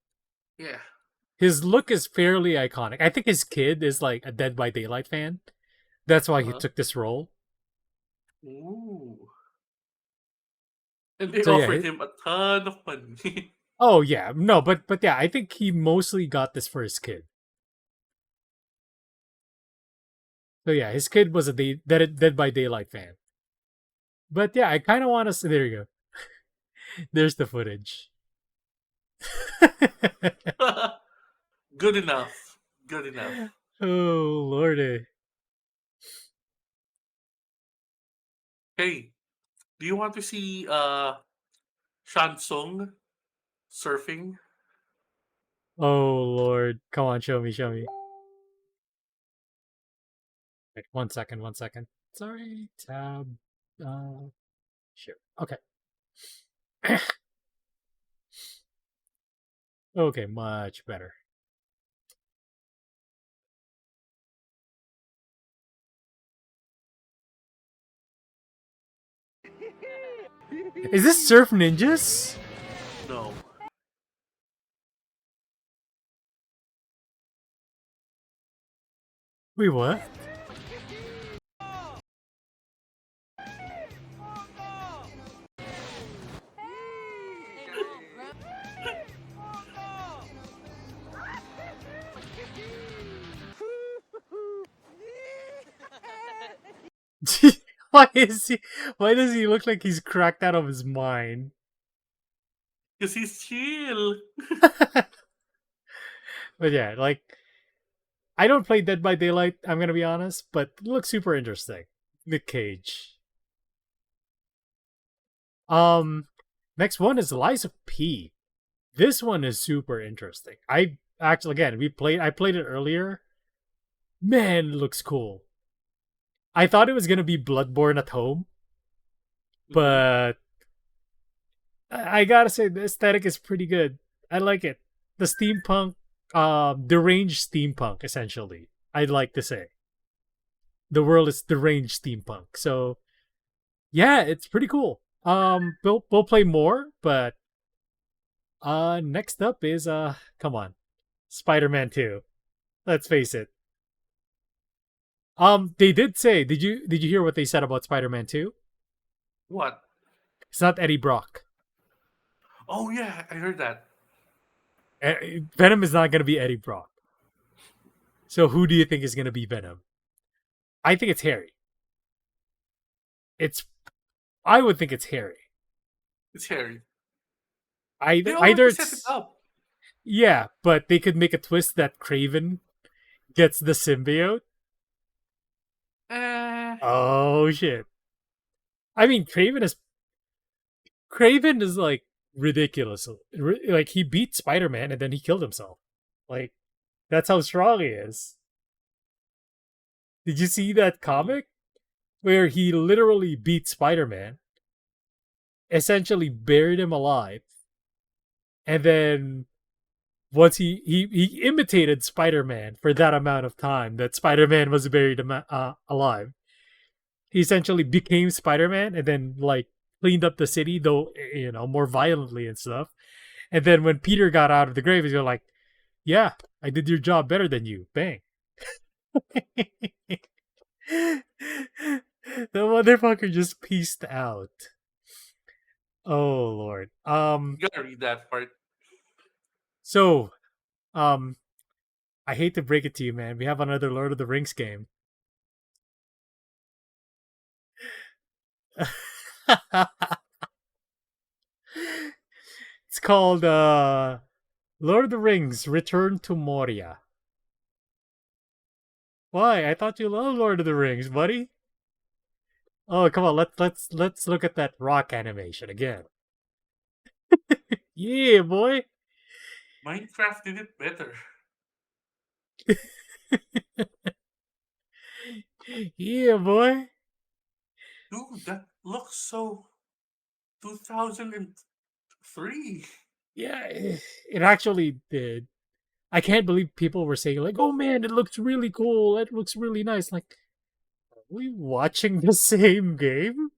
Speaker 2: Yeah.
Speaker 3: His look is fairly iconic. I think his kid is like a Dead by Daylight fan. That's why he took this role.
Speaker 2: Ooh. And they
Speaker 3: So, yeah,
Speaker 2: offered him a ton of money.
Speaker 3: Oh yeah, no, but yeah, I think he mostly got this for his kid. So yeah, his kid was a Dead by Daylight fan. But yeah, I kind of want to see. There you go. There's the footage.
Speaker 2: Good enough. Good enough.
Speaker 3: Oh lordy.
Speaker 2: Hey, do you want to see Shansung surfing?
Speaker 3: Oh lord. Come on, show me, show me. Wait, 1 second, 1 second. Sorry, tab. Sure. Okay. Okay, much better. Is this Surf Ninjas?
Speaker 2: No.
Speaker 3: Wait, what? Why is he? Why does he look like he's cracked out of his mind?
Speaker 2: Because he's chill.
Speaker 3: But yeah, like I don't play Dead by Daylight. I'm gonna be honest, but it looks super interesting. Nick Cage. Next one is Liza P. This one is super interesting. I actually again I played it earlier. Man, it looks cool. I thought it was gonna be Bloodborne at home, but I gotta say the aesthetic is pretty good. I like it. The steampunk, deranged steampunk, essentially. I'd like to say the world is deranged steampunk. So yeah, it's pretty cool. We'll play more, but next up is come on, Spider-Man 2. Let's face it. They did say, did you hear what they said about Spider-Man 2?
Speaker 2: What?
Speaker 3: It's not Eddie Brock.
Speaker 2: Oh yeah, I heard that.
Speaker 3: Venom is not going to be Eddie Brock. So who do you think is going to be Venom? I think it's Harry. I would think it's Harry.
Speaker 2: It's Harry.
Speaker 3: Either
Speaker 2: They already
Speaker 3: it's
Speaker 2: set it up.
Speaker 3: yeah, but they could make a twist that Craven gets the symbiote. Oh shit! I mean, Craven is like ridiculous. Like he beat Spider-Man and then he killed himself. Like that's how strong he is. Did you see that comic where he literally beat Spider-Man, essentially buried him alive, and then once he imitated Spider-Man for that amount of time that Spider-Man was buried alive. He essentially became Spider-Man and then like cleaned up the city, though more violently and stuff. And then when Peter got out of the grave, he's like, "Yeah, I did your job better than you." Bang. The motherfucker just pieced out. Oh lord.
Speaker 2: You gotta read that part.
Speaker 3: So, I hate to break it to you, man. We have another Lord of the Rings game. It's called Lord of the Rings: Return to Moria. Why? I thought you loved Lord of the Rings, buddy. Oh, come on. Let's look at that rock animation again. Yeah, boy.
Speaker 2: Minecraft did it better.
Speaker 3: Yeah, boy.
Speaker 2: Dude, that looks so 2003.
Speaker 3: Yeah, it actually did. I can't believe people were saying like, "Oh man, it looks really cool. It looks really nice." Like, are we watching the same game?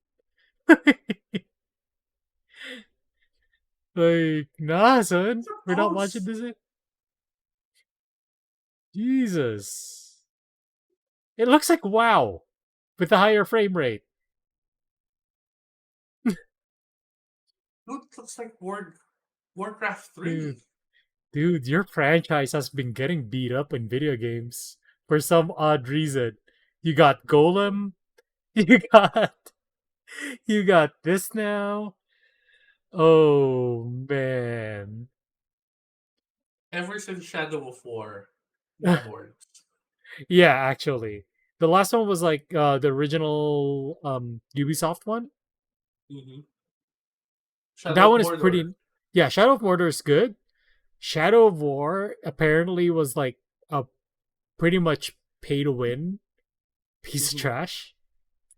Speaker 3: Like, nah, son, we're not watching the same. Jesus, it looks like WoW with a higher frame rate.
Speaker 2: Dude, it looks like Warcraft 3.
Speaker 3: Dude, your franchise has been getting beat up in video games for some odd reason. You got Golem. You got you got this now. Oh man.
Speaker 2: Ever since Shadow of War, no more.
Speaker 3: Yeah, actually. The last one was like the original Ubisoft one.
Speaker 2: Mm-hmm.
Speaker 3: That
Speaker 2: Shadow of
Speaker 3: one is
Speaker 2: Mordor.
Speaker 3: pretty. Yeah, Shadow of Mordor is good. Shadow of War apparently was like a pretty much pay to win piece of
Speaker 2: Mhm.
Speaker 3: trash.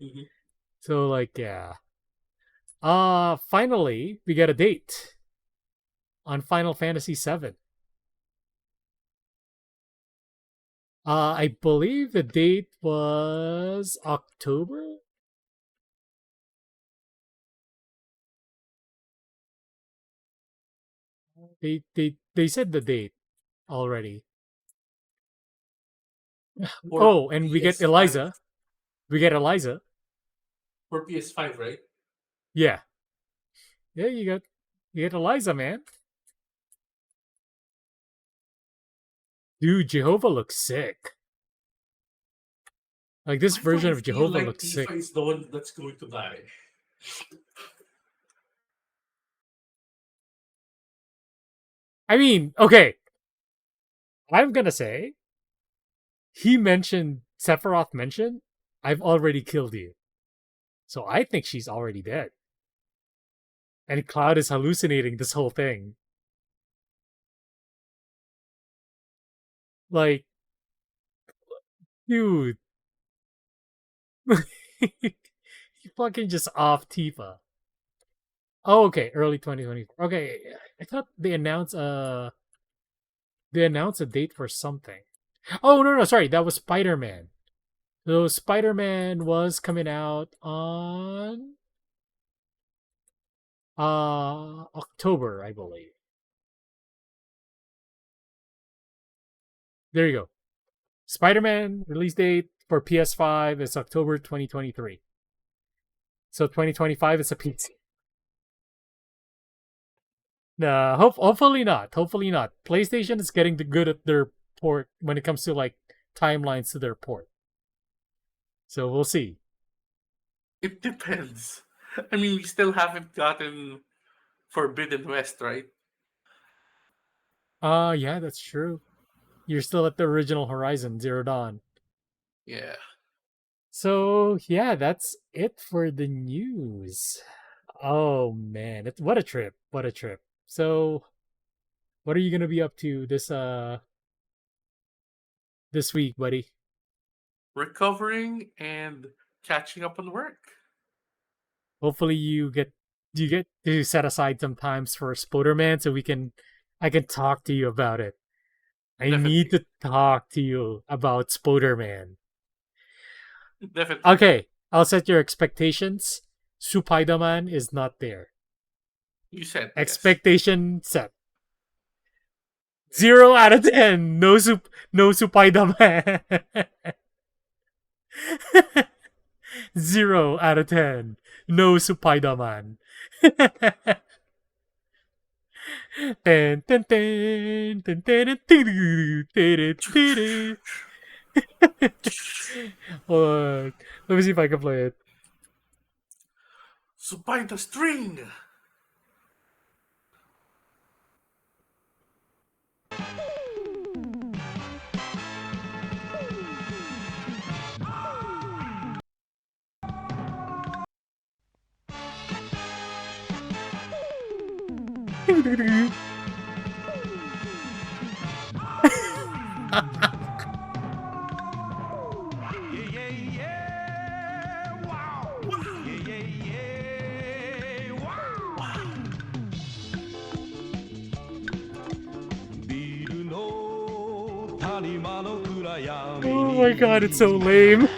Speaker 2: Mhm.
Speaker 3: So like yeah. Finally we get a date on Final Fantasy VII. I believe the date was October. They said the date already.
Speaker 2: For
Speaker 3: Oh, and we get
Speaker 2: PS5.
Speaker 3: Eliza. We get Eliza.
Speaker 2: For PS5, right?
Speaker 3: Yeah. Yeah, you get Eliza, man. Dude, Jehovah looks sick. Like this
Speaker 2: Why do
Speaker 3: version
Speaker 2: I
Speaker 3: of
Speaker 2: feel
Speaker 3: Jehovah
Speaker 2: like
Speaker 3: looks sick.
Speaker 2: Tifa is the one that's going to die?
Speaker 3: I mean, okay. I'm gonna say he mentioned Sephiroth mentioned, I've already killed you. So I think she's already dead. And Cloud is hallucinating this whole thing. Like, dude. He fucking just off Tifa. Oh, okay, early 2024. Okay, I thought they announced a date for something. Oh no, sorry, that was Spider-Man. So Spider-Man was coming out on October, I believe. There you go. Spider-Man release date for PS5 is October 2023. So 2025 is a PC. Nah, hopefully not. Hopefully not. PlayStation is getting good at their port when it comes to like timelines to their port. So we'll see.
Speaker 2: It depends. I mean, we still haven't gotten Forbidden West, right?
Speaker 3: Yeah, that's true. You're still at the original Horizon Zero Dawn.
Speaker 2: Yeah.
Speaker 3: So yeah, that's it for the news. Oh man, what a trip! What a trip! So, what are you gonna be up to this week, buddy?
Speaker 2: Recovering and catching up on work.
Speaker 3: Hopefully, you get to set aside some times for Spoderman so I can talk to you about it. I need
Speaker 2: Definitely.
Speaker 3: to talk to you about Spoderman.
Speaker 2: Definitely.
Speaker 3: Okay, I'll set your expectations. Supaidaman is not there.
Speaker 2: You said yes.
Speaker 3: Expectation set. 0 out of 10. No Supaidaman. 0 out of 10. No Supaidaman. Ten, ten, ten, ten, ten, ten, ten, ten. Hold on. Let me see if I can play it.
Speaker 2: Supine the string.
Speaker 3: Oh my god, it's so lame.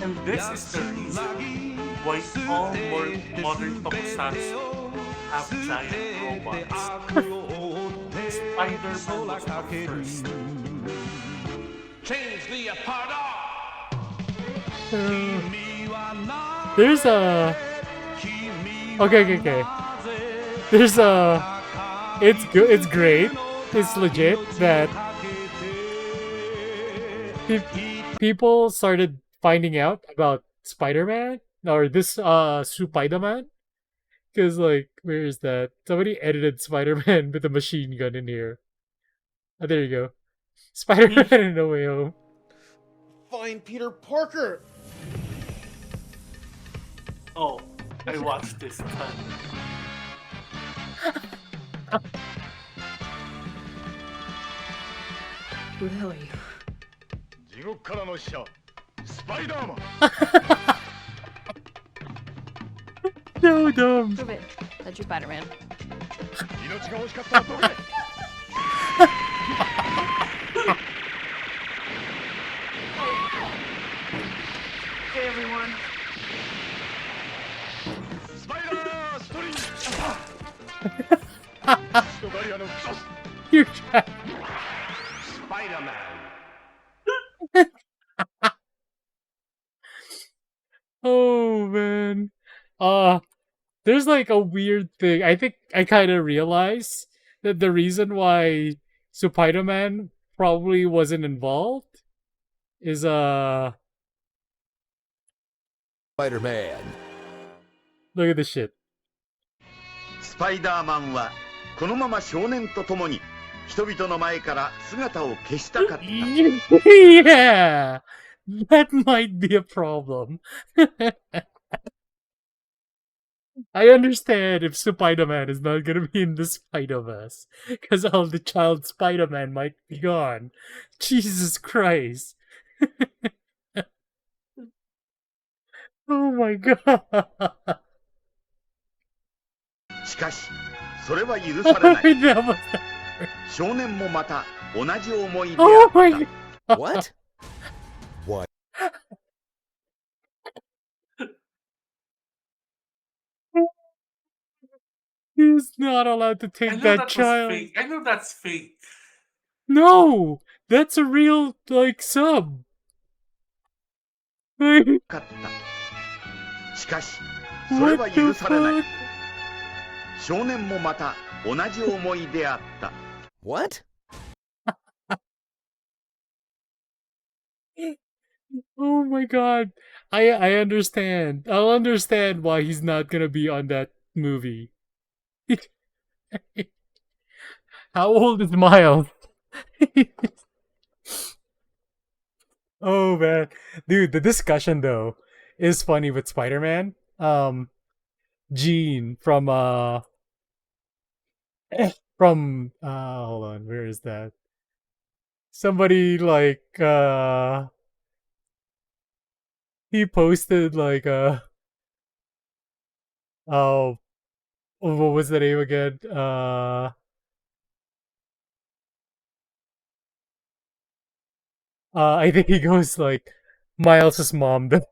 Speaker 2: And this is the reason why all more modern tokusatsu have giant robots. Spider-Man was the first.
Speaker 1: Change the apart.
Speaker 3: There's a okay. There's a It's good. It's great. It's legit that people started finding out about Spider-Man or this Supaidaman. Because, like, where is that? Somebody edited Spider-Man with a machine gun in here. Oh, there you go. Spider-Man in No Way Home.
Speaker 5: Find Peter Parker.
Speaker 2: Oh, I watched this ton.
Speaker 6: Who the hell are you?
Speaker 7: 地獄からの使者スパイダーマン
Speaker 3: So dumb.
Speaker 6: Prove it. That's your Spider-Man.
Speaker 7: 命が欲しかったらどけ
Speaker 6: Hey everyone.
Speaker 7: スパイダーストリーム人ガリアのクソス
Speaker 3: You're trapped.
Speaker 7: スパイダーマン
Speaker 3: Oh man. There's like a weird thing. I think I kind of realized that the reason why Supaidaman probably wasn't involved is
Speaker 1: Spider-Man.
Speaker 3: look at this shit.
Speaker 8: スパイダーマンはこのまま少年と共に人々の前から姿を消したかった。
Speaker 3: Yeah. That might be a problem. I understand if Spider-Man is not gonna be in the Spider-Verse, because all the child Spider-Man might be gone. Jesus Christ. Oh my god.
Speaker 8: しかしそれは許されない。
Speaker 3: That was-
Speaker 8: 少年もまた同じ思いであ
Speaker 3: Oh
Speaker 8: った。
Speaker 3: my god.
Speaker 1: What? What?
Speaker 3: He's not allowed to
Speaker 2: I
Speaker 3: take
Speaker 2: know
Speaker 3: that
Speaker 2: that was
Speaker 3: child.
Speaker 2: fake. I know that's fake.
Speaker 3: No! That's a real, like, sub. Like,
Speaker 8: かったしかしそれ
Speaker 3: what
Speaker 8: は
Speaker 3: the
Speaker 8: 許されない。
Speaker 3: fuck?
Speaker 8: 少年もまた同じ思いであった。
Speaker 1: What?
Speaker 3: Oh my god. I understand. I'll understand why he's not gonna be on that movie. How old is Miles? Oh man. Dude, the discussion though is funny with Spider-Man. Jean from hold on, where is that? Somebody like he posted like oh, what was the name again? I think he goes like Miles's mom though.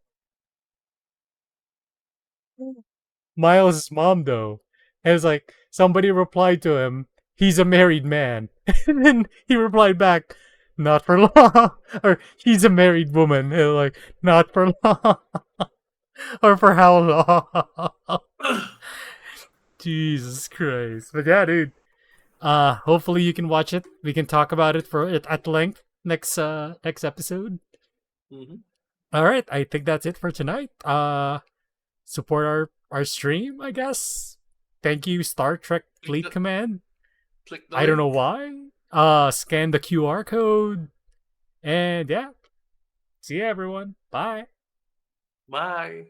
Speaker 3: Miles's mom though. And it's like somebody replied to him, he's a married man. And then he replied back, not for long. Or he's a married woman. And like, not for long. Or for how long? Jesus Christ. But yeah, dude. Hopefully you can watch it. We can talk about it for it at length next episode.
Speaker 2: Mm-hmm.
Speaker 3: All right, I think that's it for tonight. Support our stream, I guess. Thank you, Star Trek Fleet Command.
Speaker 2: Click the
Speaker 3: I don't know
Speaker 2: link.
Speaker 3: why. Scan the QR code. And yeah. See ya, everyone. Bye.
Speaker 2: Bye.